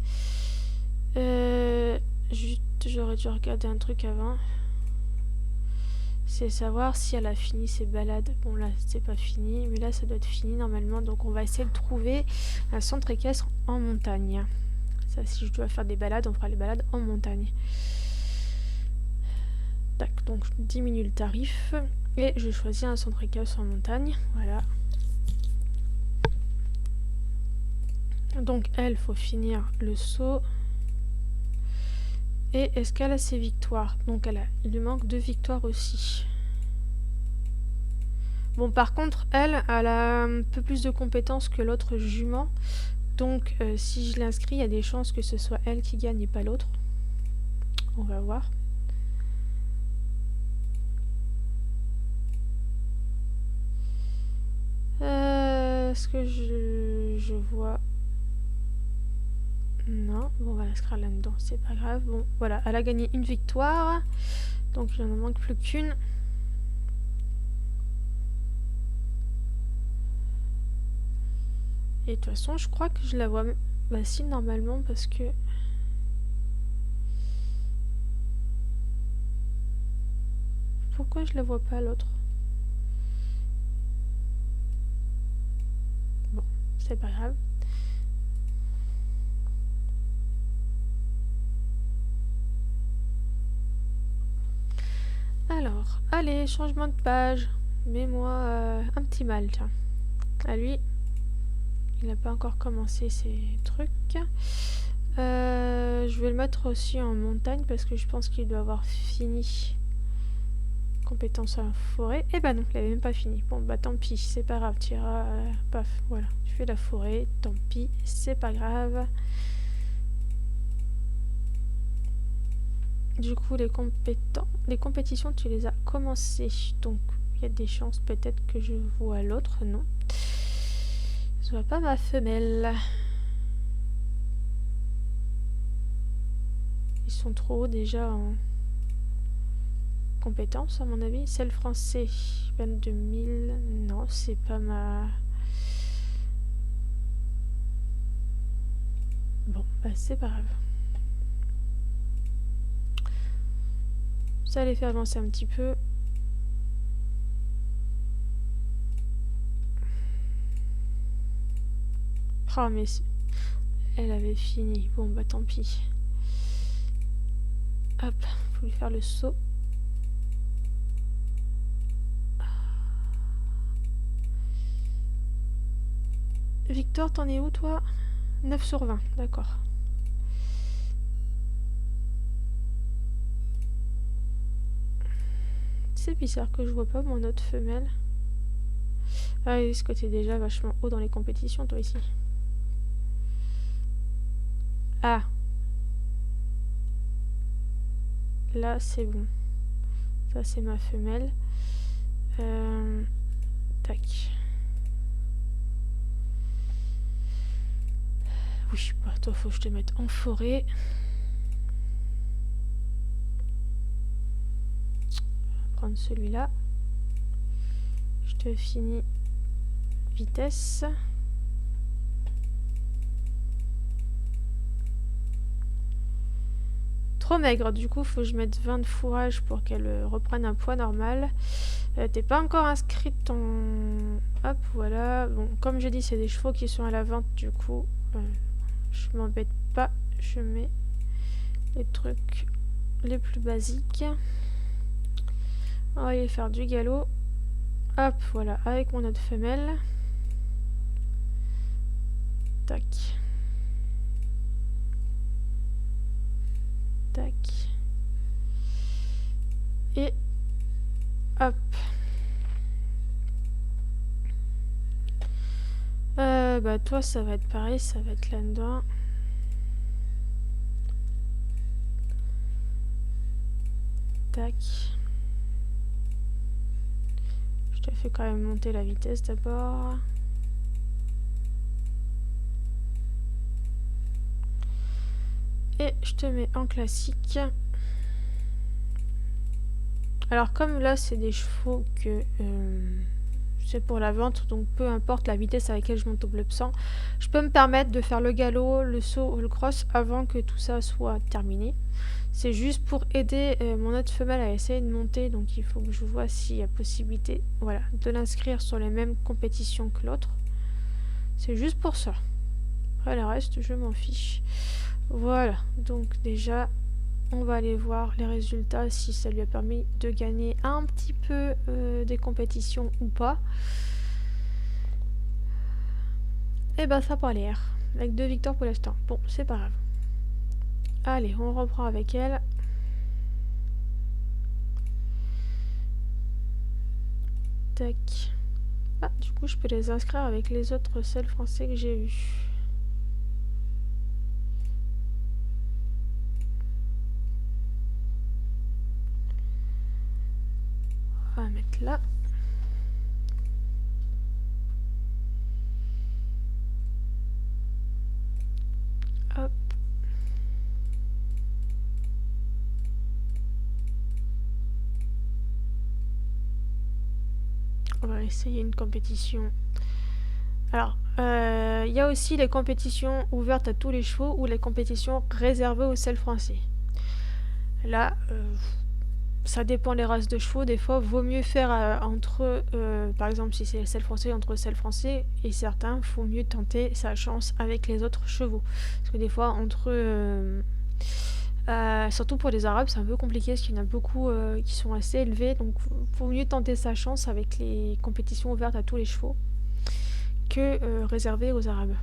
Juste, j'aurais dû regarder un truc avant. C'est savoir si elle a fini ses balades. Bon, là, c'est pas fini, mais là, ça doit être fini normalement. Donc, on va essayer de trouver un centre équestre en montagne. Ça, si je dois faire des balades, on fera les balades en montagne. Tac, donc je diminue le tarif. Et je choisis un centre équestre en montagne. Voilà. Donc, elle, faut finir le saut. Et est-ce qu'elle a ses victoires? Donc il lui manque 2 victoires aussi. Bon, par contre, elle a un peu plus de compétences que l'autre jument. Donc si je l'inscris, il y a des chances que ce soit elle qui gagne et pas l'autre. On va voir. Est-ce que je vois... Non, bon, on va l'inscrire là-dedans, c'est pas grave. Bon, voilà, elle a gagné une victoire. Donc il n'en manque plus qu'une. Et de toute façon, je crois que je la vois... Bah si, normalement, parce que... pourquoi je la vois pas l'autre? Bon, c'est pas grave. Alors, allez, changement de page. Mets-moi un petit mal, tiens. À lui, il n'a pas encore commencé ses trucs. Je vais le mettre aussi en montagne parce que je pense qu'il doit avoir fini. Compétence en forêt. Eh ben non, il avait même pas fini. Bon bah tant pis, c'est pas grave, tu iras... paf, voilà. Tu fais la forêt, tant pis, c'est pas grave. Du coup, les compétitions, tu les as commencées. Donc, il y a des chances peut-être que je vois l'autre. Non. Je vois pas ma femelle. Ils sont trop hauts déjà en compétences, à mon avis. C'est le français. 22 000. Non, c'est pas ma... Bon, bah c'est pas grave. Ça les fait avancer un petit peu. Oh, mais elle avait fini. Bon, bah tant pis. Hop, faut lui faire le saut. Victor, t'en es où, toi? 9 sur 20, d'accord. C'est bizarre que je vois pas mon autre femelle. Ah oui, ce que t'es déjà vachement haut dans les compétitions, toi, ici. Ah. Là, c'est bon. Ça, c'est ma femelle. Tac. Oui, bah toi, faut que je te mette en forêt. On va prendre celui-là. Je te finis vitesse. Trop maigre, du coup, faut que je mette 20 de fourrage pour qu'elle reprenne un poids normal. T'es pas encore inscrite en... Hop, voilà. Bon, comme je dis, c'est des chevaux qui sont à la vente, du coup, je m'embête pas. Je mets les trucs les plus basiques. On va aller faire du galop. Hop, voilà, avec mon autre femelle. Tac. Tac. Et hop. Bah toi ça va être pareil, ça va être là-dedans. Tac. Je te fais quand même monter la vitesse d'abord. Et je te mets en classique. Alors comme là c'est des chevaux que c'est pour la vente, donc peu importe la vitesse à laquelle je monte au bleu sang, je peux me permettre de faire le galop, le saut ou le cross avant que tout ça soit terminé. C'est juste pour aider mon autre femelle à essayer de monter, donc il faut que je vois s'il y a possibilité, voilà, de l'inscrire sur les mêmes compétitions que l'autre. C'est juste pour ça. Après le reste, je m'en fiche. Voilà, donc déjà, on va aller voir les résultats, si ça lui a permis de gagner un petit peu des compétitions ou pas. Et bah ça a pas l'air. Avec 2 victoires pour l'instant. Bon, c'est pas grave. Allez, on reprend avec elle. Tac. Ah, du coup, je peux les inscrire avec les autres seuls français que j'ai eus. On va mettre là. Hop. On va essayer une compétition. Alors, il y a aussi les compétitions ouvertes à tous les chevaux ou les compétitions réservées aux seuls français. Là, ça dépend les races de chevaux. Des fois, vaut mieux faire entre, par exemple, si c'est le sel français, entre le sel français et certains, faut mieux tenter sa chance avec les autres chevaux. Parce que des fois, entre surtout pour les Arabes, c'est un peu compliqué parce qu'il y en a beaucoup qui sont assez élevés. Donc, faut mieux tenter sa chance avec les compétitions ouvertes à tous les chevaux que réservées aux Arabes.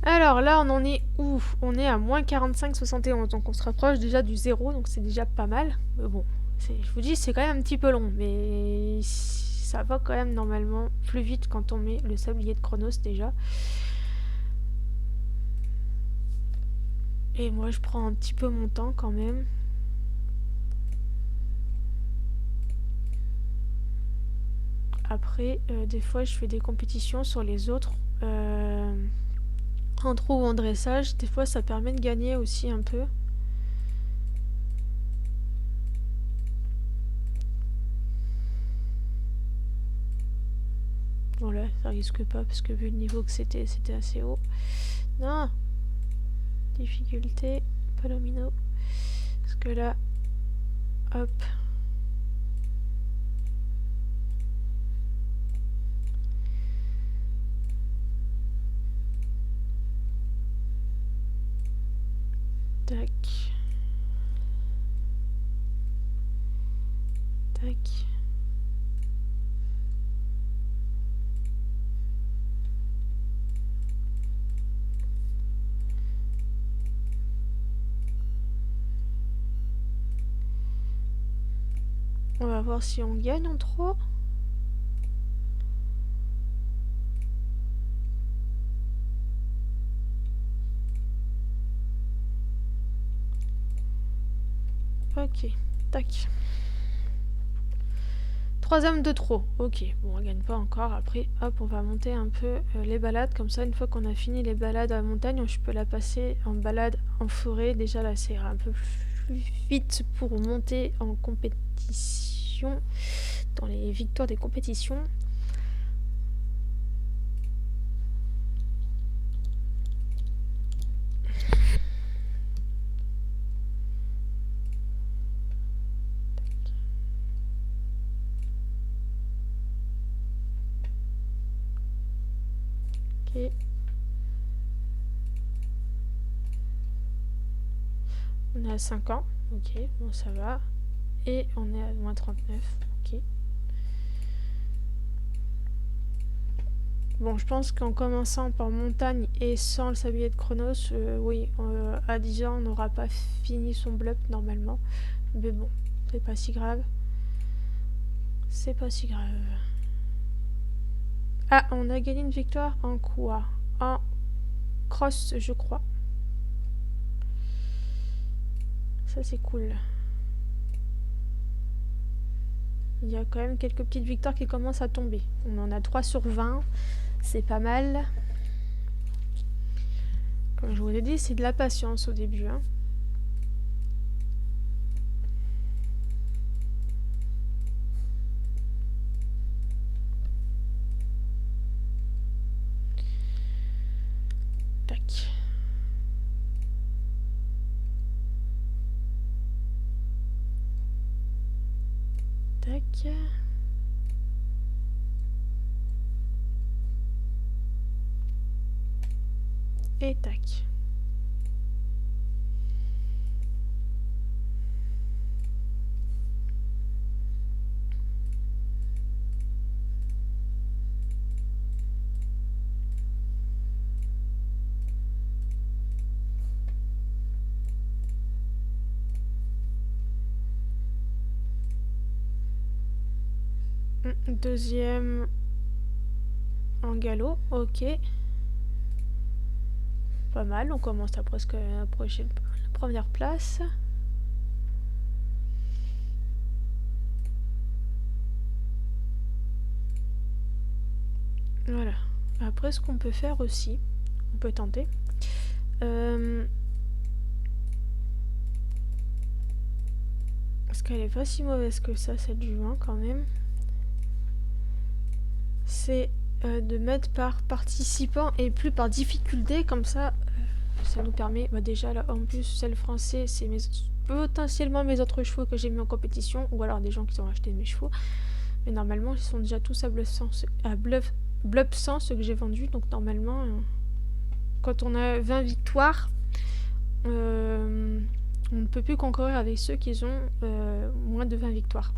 Alors là, on en est où? On est à moins 45,71, donc on se rapproche déjà du zéro, donc c'est déjà pas mal. Mais bon, je vous dis, c'est quand même un petit peu long, mais ça va quand même normalement plus vite quand on met le sablier de Chronos déjà. Et moi, je prends un petit peu mon temps quand même. Après, des fois, je fais des compétitions sur les autres. En trot ou en dressage, des fois, ça permet de gagner aussi un peu. Bon là, ça risque pas parce que vu le niveau que c'était assez haut. Non. Difficulté, Palomino. Parce que là, hop. Tac. Tac. On va voir si on gagne en 3. Ok, tac. 3 hommes de trop. Ok, bon, on gagne pas encore. Après, hop, on va monter un peu les balades. Comme ça, une fois qu'on a fini les balades à la montagne, je peux la passer en balade en forêt. Déjà, là, c'est un peu plus vite pour monter en compétition, dans les victoires des compétitions. Ok. On est à 5 ans. Ok, bon, ça va. Et on est à moins 39. Ok. Bon, je pense qu'en commençant par montagne et sans le sablier de Chronos, oui, à 10 ans, on n'aura pas fini son blup normalement. Mais bon, c'est pas si grave. C'est pas si grave. Ah, on a gagné une victoire en quoi? En cross, je crois. Ça, c'est cool. Il y a quand même quelques petites victoires qui commencent à tomber. On en a 3 sur 20. C'est pas mal. Comme je vous l'ai dit, c'est de la patience au début. Hein. Tac. Tac. Et tac. Deuxième en galop, ok. Pas mal, on commence à presque approcher la première place. Voilà. Après, ce qu'on peut faire aussi, on peut tenter. Parce qu'elle est pas si mauvaise que ça, celle du juin quand même. C'est de mettre par participant et plus par difficulté, comme ça, ça nous permet, bah déjà là en plus celle français c'est mes potentiellement mes autres chevaux que j'ai mis en compétition, ou alors des gens qui ont acheté mes chevaux. Mais normalement, ils sont déjà tous à Bluff 100, ceux que j'ai vendus. Donc normalement, quand on a 20 victoires, on ne peut plus concourir avec ceux qui ont moins de 20 victoires.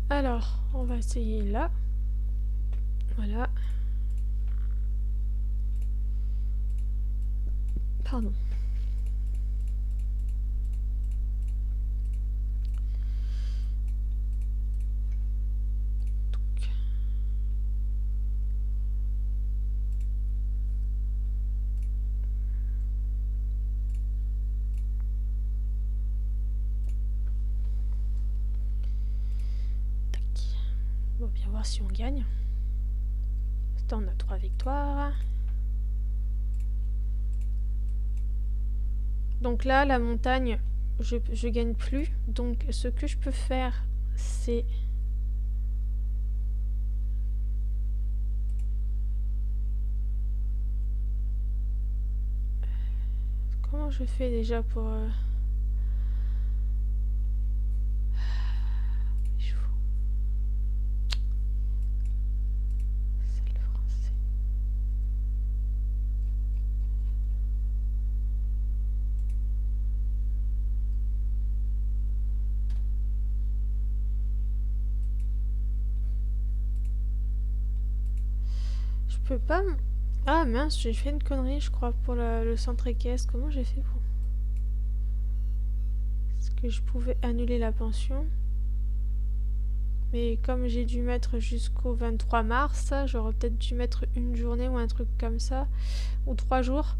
Alors, on va essayer là. Voilà. Pardon. On va bien voir si on gagne. On a 3 victoires. Donc là, la montagne, je gagne plus. Donc ce que je peux faire, c'est... Comment je fais déjà pour... C'est le français. Je peux pas... Ah mince, j'ai fait une connerie, je crois, pour le centre équestre. Comment j'ai fait pour... Est-ce que je pouvais annuler la pension? Mais comme j'ai dû mettre jusqu'au 23 mars, j'aurais peut-être dû mettre une journée ou un truc comme ça. Ou 3 jours.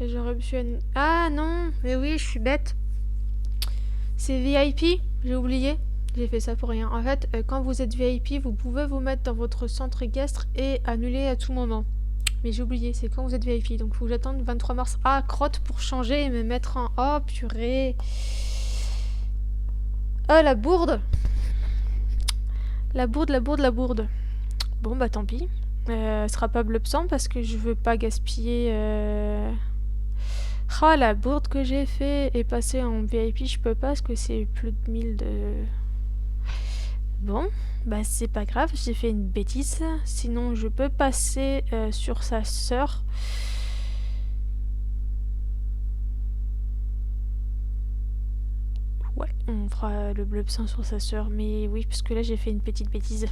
Et j'aurais pu... Ah non! Mais oui, je suis bête. C'est VIP, j'ai oublié. J'ai fait ça pour rien. En fait, quand vous êtes VIP, vous pouvez vous mettre dans votre centre équestre et annuler à tout moment. Mais j'ai oublié, c'est quand vous êtes VIP. Donc il faut que j'attende le 23 mars. Ah, crotte pour changer et me mettre en... Oh, purée. Oh, la bourde. La bourde. Bon, bah tant pis. Ce sera pas Blobsang parce que je veux pas gaspiller... Oh, la bourde que j'ai fait et passer en VIP, je peux pas parce que c'est plus de 1000 de... Bon, bah c'est pas grave, j'ai fait une bêtise. Sinon, je peux passer sur sa sœur. Ouais, on fera le Blobsang sur sa sœur. Mais oui, parce que là, j'ai fait une petite bêtise.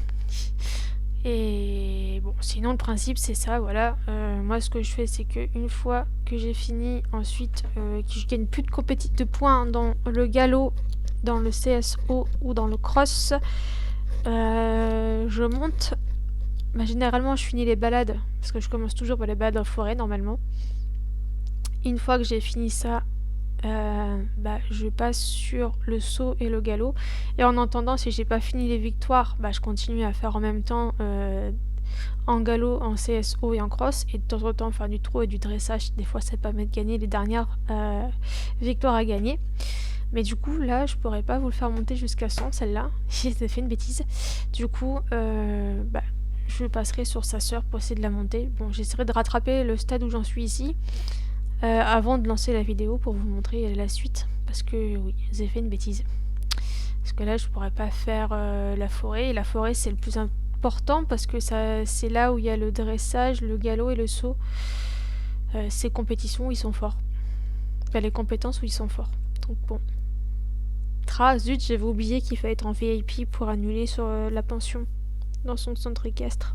Et bon, sinon, le principe, c'est ça, voilà. Moi, ce que je fais, c'est que une fois que j'ai fini, ensuite, que je gagne plus de points dans le galop, dans le CSO ou dans le cross, je monte. Bah, généralement, je finis les balades, parce que je commence toujours par les balades en forêt, normalement. Une fois que j'ai fini ça, bah, je passe sur le saut et le galop. Et en attendant, si j'ai pas fini les victoires, bah, je continue à faire en même temps en galop, en CSO et en cross. Et de temps en temps, faire du trot et du dressage. Des fois, ça permet de gagner les dernières victoires à gagner. Mais du coup, là, je pourrais pas vous le faire monter jusqu'à 100, celle-là. J'ai fait une bêtise. Du coup, bah, je passerai sur sa sœur pour essayer de la monter. Bon, j'essaierai de rattraper le stade où j'en suis ici. Avant de lancer la vidéo pour vous montrer la suite. Parce que oui, j'ai fait une bêtise. Parce que là, je pourrais pas faire la forêt. Et la forêt, c'est le plus important parce que c'est là où il y a le dressage, le galop et le saut. Ces compétitions où ils sont forts. Enfin, les compétences où ils sont forts. Donc bon. Ah zut, j'avais oublié qu'il fallait être en VIP pour annuler sur la pension dans son centre équestre.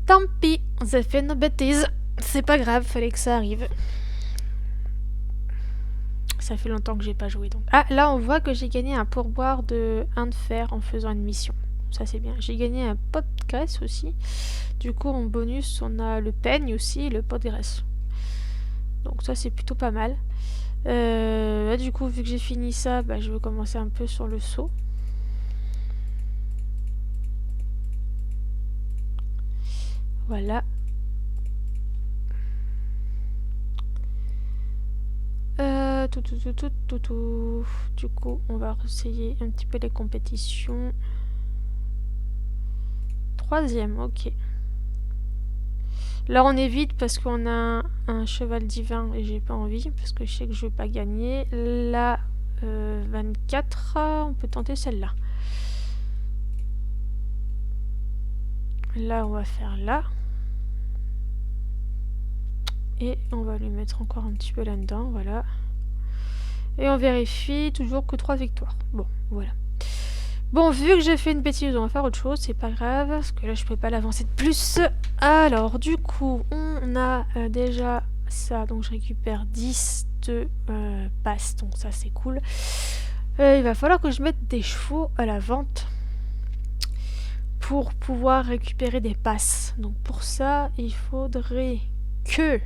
Tant pis, j'ai fait une bêtise. C'est pas grave, fallait que ça arrive. Ça fait longtemps que j'ai pas joué donc. Ah, là on voit que j'ai gagné un pourboire de 1 de fer en faisant une mission. Ça c'est bien. J'ai gagné un pot de graisse aussi. Du coup en bonus on a le peigne aussi et le pot de graisse. Donc ça c'est plutôt pas mal. Là du coup vu que j'ai fini ça, bah, je vais commencer un peu sur le saut. Voilà. Du coup, on va essayer un petit peu les compétitions. 3e, ok. Là on évite parce qu'on a un cheval divin et j'ai pas envie parce que je sais que je vais pas gagner. Là 24, on peut tenter celle-là. Là on va faire là. Et on va lui mettre encore un petit peu là-dedans, voilà. Et on vérifie toujours que 3 victoires. Bon, voilà. Bon, vu que j'ai fait une bêtise, on va faire autre chose, c'est pas grave, parce que là je peux pas l'avancer de plus. Alors, du coup, on a déjà ça, donc je récupère 10 de passes, donc ça c'est cool. Il va falloir que je mette des chevaux à la vente pour pouvoir récupérer des passes. Donc pour ça, il faudrait que...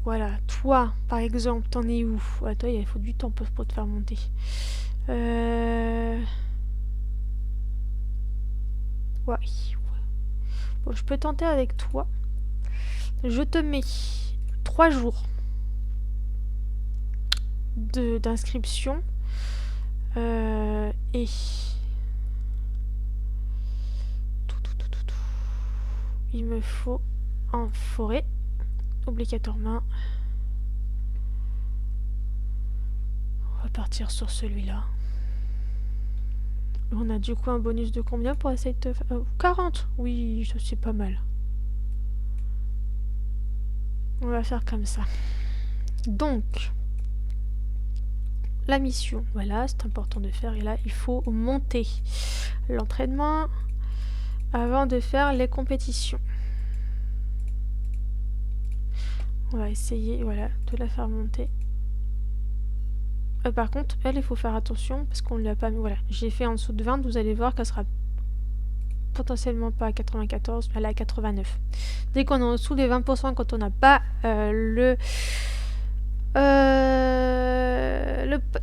Voilà, toi, par exemple, t'en es où? Ouais, toi, il faut du temps pour te faire monter. Ouais. Bon, je peux tenter avec toi. Je te mets 3 jours d'inscription. Et... Il me faut en forêt. Obligatoirement. On va partir sur celui-là. On a du coup un bonus de combien pour essayer de te faire... 40. Oui, ça c'est pas mal. On va faire comme ça. Donc, la mission, voilà, c'est important de faire. Et là, il faut monter l'entraînement avant de faire les compétitions. On va essayer, voilà, de la faire monter. Par contre, elle, il faut faire attention parce qu'on ne l'a pas mis. Voilà, j'ai fait en dessous de 20. Vous allez voir qu'elle sera potentiellement pas à 94, elle est à 89. Dès qu'on est en dessous des 20%, quand on n'a pas le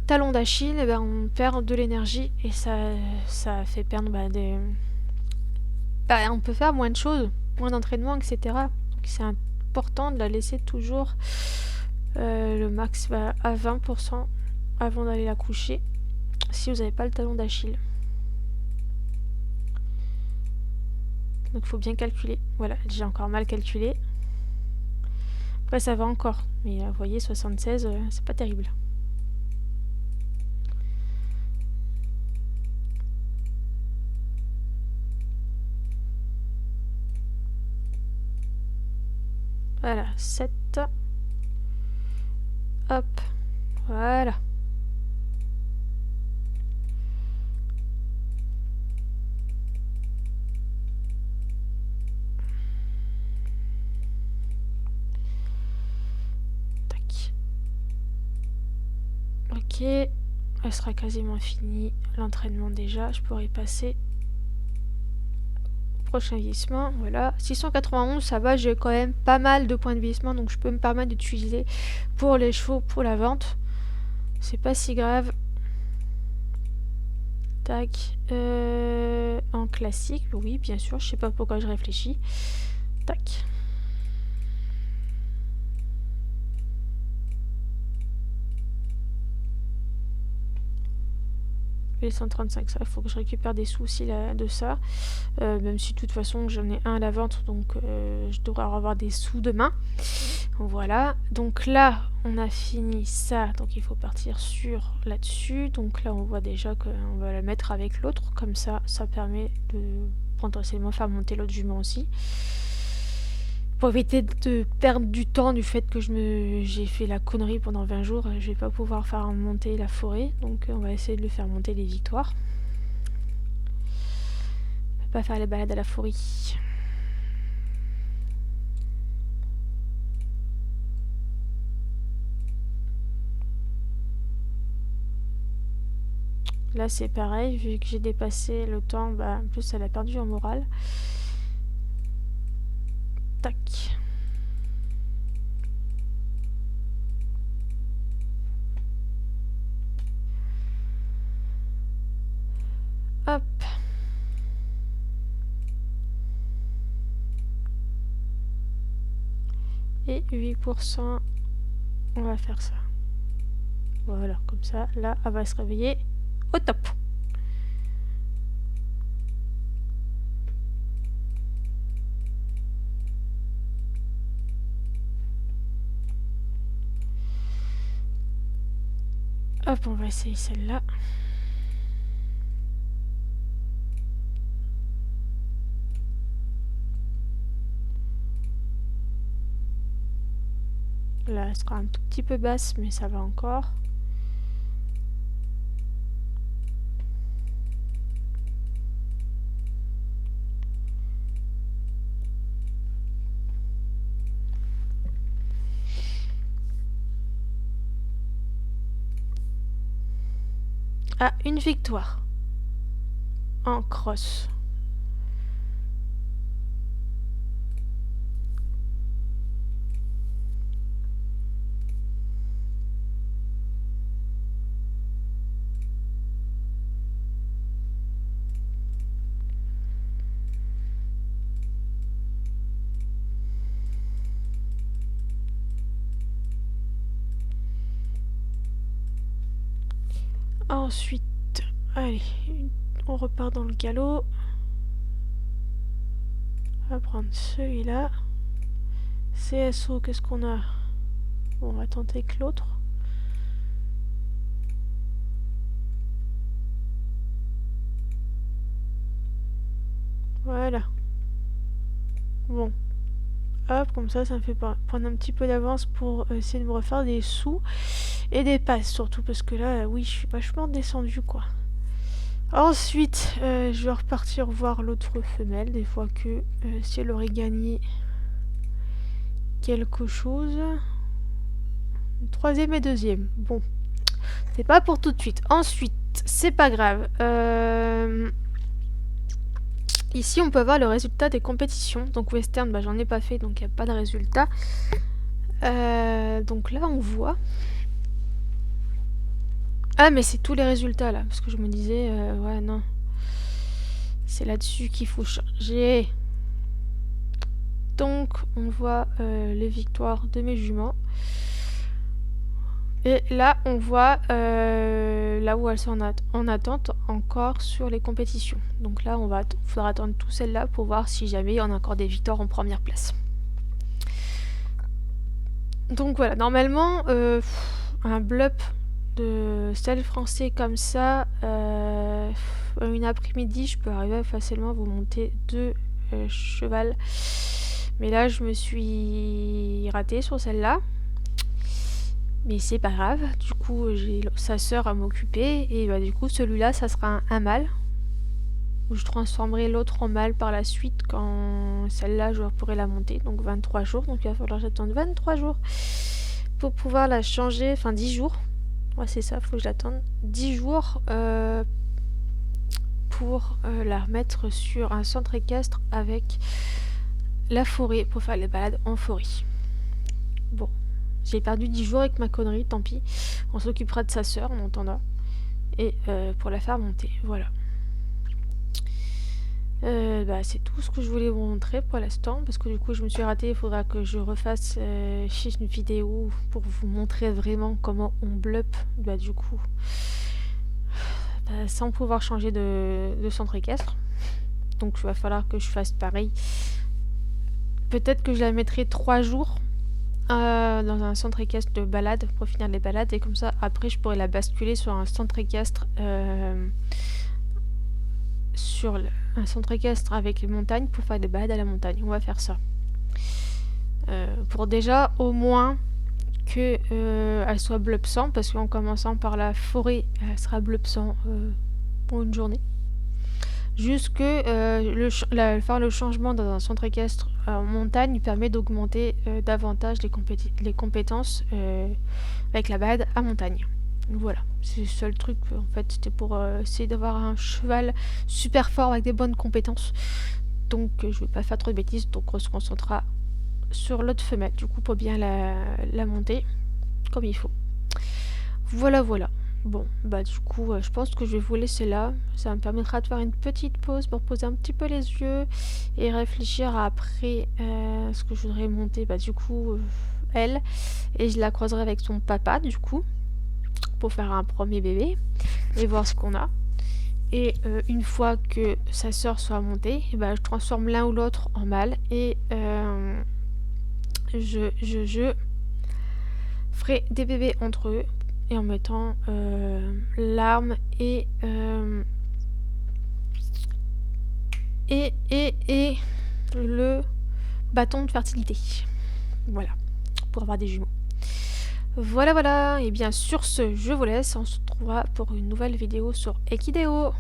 talon d'Achille, eh ben, on perd de l'énergie et ça fait perdre des... on peut faire moins de choses, moins d'entraînement, etc. Donc c'est important de la laisser toujours le max à 20% avant d'aller la coucher, si vous n'avez pas le talon d'Achille. Donc il faut bien calculer. Voilà, j'ai encore mal calculé. Après ça va encore, mais vous voyez 76, c'est pas terrible. Voilà, 7. Hop, voilà. Tac. Ok, elle sera quasiment finie. L'entraînement déjà, je pourrais passer au prochain vieillissement. Voilà, 691, ça va, j'ai quand même pas mal de points de vieillissement, donc je peux me permettre d'utiliser pour les chevaux, pour la vente. C'est pas si grave. Tac. En classique, oui, bien sûr. Je sais pas pourquoi je réfléchis. Tac. Les 135, ça, il faut que je récupère des sous aussi là, de ça. Même si de toute façon j'en ai un à la vente, donc je devrais avoir des sous demain. Voilà, donc là on a fini ça, donc il faut partir sur là-dessus. Donc là on voit déjà qu'on va la mettre avec l'autre, comme ça permet de potentiellement faire monter l'autre jument aussi. Pour éviter de perdre du temps du fait que j'ai fait la connerie pendant 20 jours, je vais pas pouvoir faire monter la forêt, donc on va essayer de le faire monter les victoires. On peut pas faire les balades à la forêt. Là c'est pareil, vu que j'ai dépassé le temps, en plus elle a perdu en morale. Tac. Hop. Et 8%, on va faire ça. Voilà, comme ça, là, elle va se réveiller au top. Hop, on va essayer celle-là. Là, elle sera un tout petit peu basse, mais ça va encore. Ah, une victoire. En cross. Ensuite, allez, on repart dans le galop. On va prendre celui-là. CSO, qu'est-ce qu'on a? Bon, on va tenter que l'autre. Voilà. Bon. Hop, comme ça me fait prendre un petit peu d'avance pour essayer de me refaire des sous. Et des passes, surtout, parce que là, oui, je suis vachement descendu, quoi. Ensuite, je vais repartir voir l'autre femelle, des fois que si elle aurait gagné quelque chose. Troisième et deuxième. Bon, c'est pas pour tout de suite. Ensuite, c'est pas grave. Ici, on peut voir le résultat des compétitions. Donc Western, bah, j'en ai pas fait, donc il n'y a pas de résultat. Donc là, on voit... Ah, mais c'est tous les résultats, là. Parce que je me disais, ouais, non. C'est là-dessus qu'il faut changer. Donc, on voit les victoires de mes juments. Et là, on voit là où elles sont en attente encore sur les compétitions. Donc là, faudra attendre tout celles-là pour voir si jamais on a encore des victoires en première place. Donc voilà, normalement, un blup de style français comme ça, une après-midi, je peux arriver à facilement vous monter 2 chevals. Mais là, je me suis ratée sur celle-là. Mais c'est pas grave, du coup j'ai sa sœur à m'occuper et bah, du coup celui-là ça sera un mâle. Où je transformerai l'autre en mâle par la suite quand celle-là je pourrai la monter. Donc 23 jours, donc il va falloir que j'attende 23 jours pour pouvoir la changer, enfin 10 jours. Ouais c'est ça, faut que je l'attende 10 jours pour la remettre sur un centre équestre avec la forêt pour faire les balades en forêt. Bon. J'ai perdu 10 jours avec ma connerie, tant pis. On s'occupera de sa sœur en entendant. Et pour la faire monter, voilà. Bah, c'est tout ce que je voulais vous montrer pour l'instant. Parce que du coup, je me suis ratée. Il faudra que je refasse une vidéo pour vous montrer vraiment comment on blup. Bah, du coup, bah, sans pouvoir changer de centre équestre. Donc, il va falloir que je fasse pareil. Peut-être que je la mettrai 3 jours. Dans un centre équestre de balade pour finir les balades et comme ça après je pourrais la basculer sur un centre équestre un centre équestre avec les montagnes pour faire des balades à la montagne. On va faire ça pour déjà au moins que elle soit bleu sang parce qu'en commençant par la forêt elle sera bleu sang pour une journée jusque faire le changement dans un centre équestre en montagne permet d'augmenter davantage les compétences avec la balade à montagne. Voilà, c'est le seul truc en fait, c'était pour essayer d'avoir un cheval super fort avec des bonnes compétences. Donc je vais pas faire trop de bêtises, donc on se concentrera sur l'autre femelle du coup pour bien la monter comme il faut. Voilà. Bon, bah du coup, je pense que je vais vous laisser là. Ça me permettra de faire une petite pause pour poser un petit peu les yeux et réfléchir à après ce que je voudrais monter. Bah du coup, elle. Et je la croiserai avec son papa, du coup, pour faire un premier bébé et voir ce qu'on a. Et une fois que sa sœur soit montée, bah, je transforme l'un ou l'autre en mâle et je ferai des bébés entre eux et en mettant l'arme et le bâton de fertilité. Voilà, pour avoir des jumeaux. Voilà, voilà. Et bien sur ce, je vous laisse. On se retrouvera pour une nouvelle vidéo sur Equideo.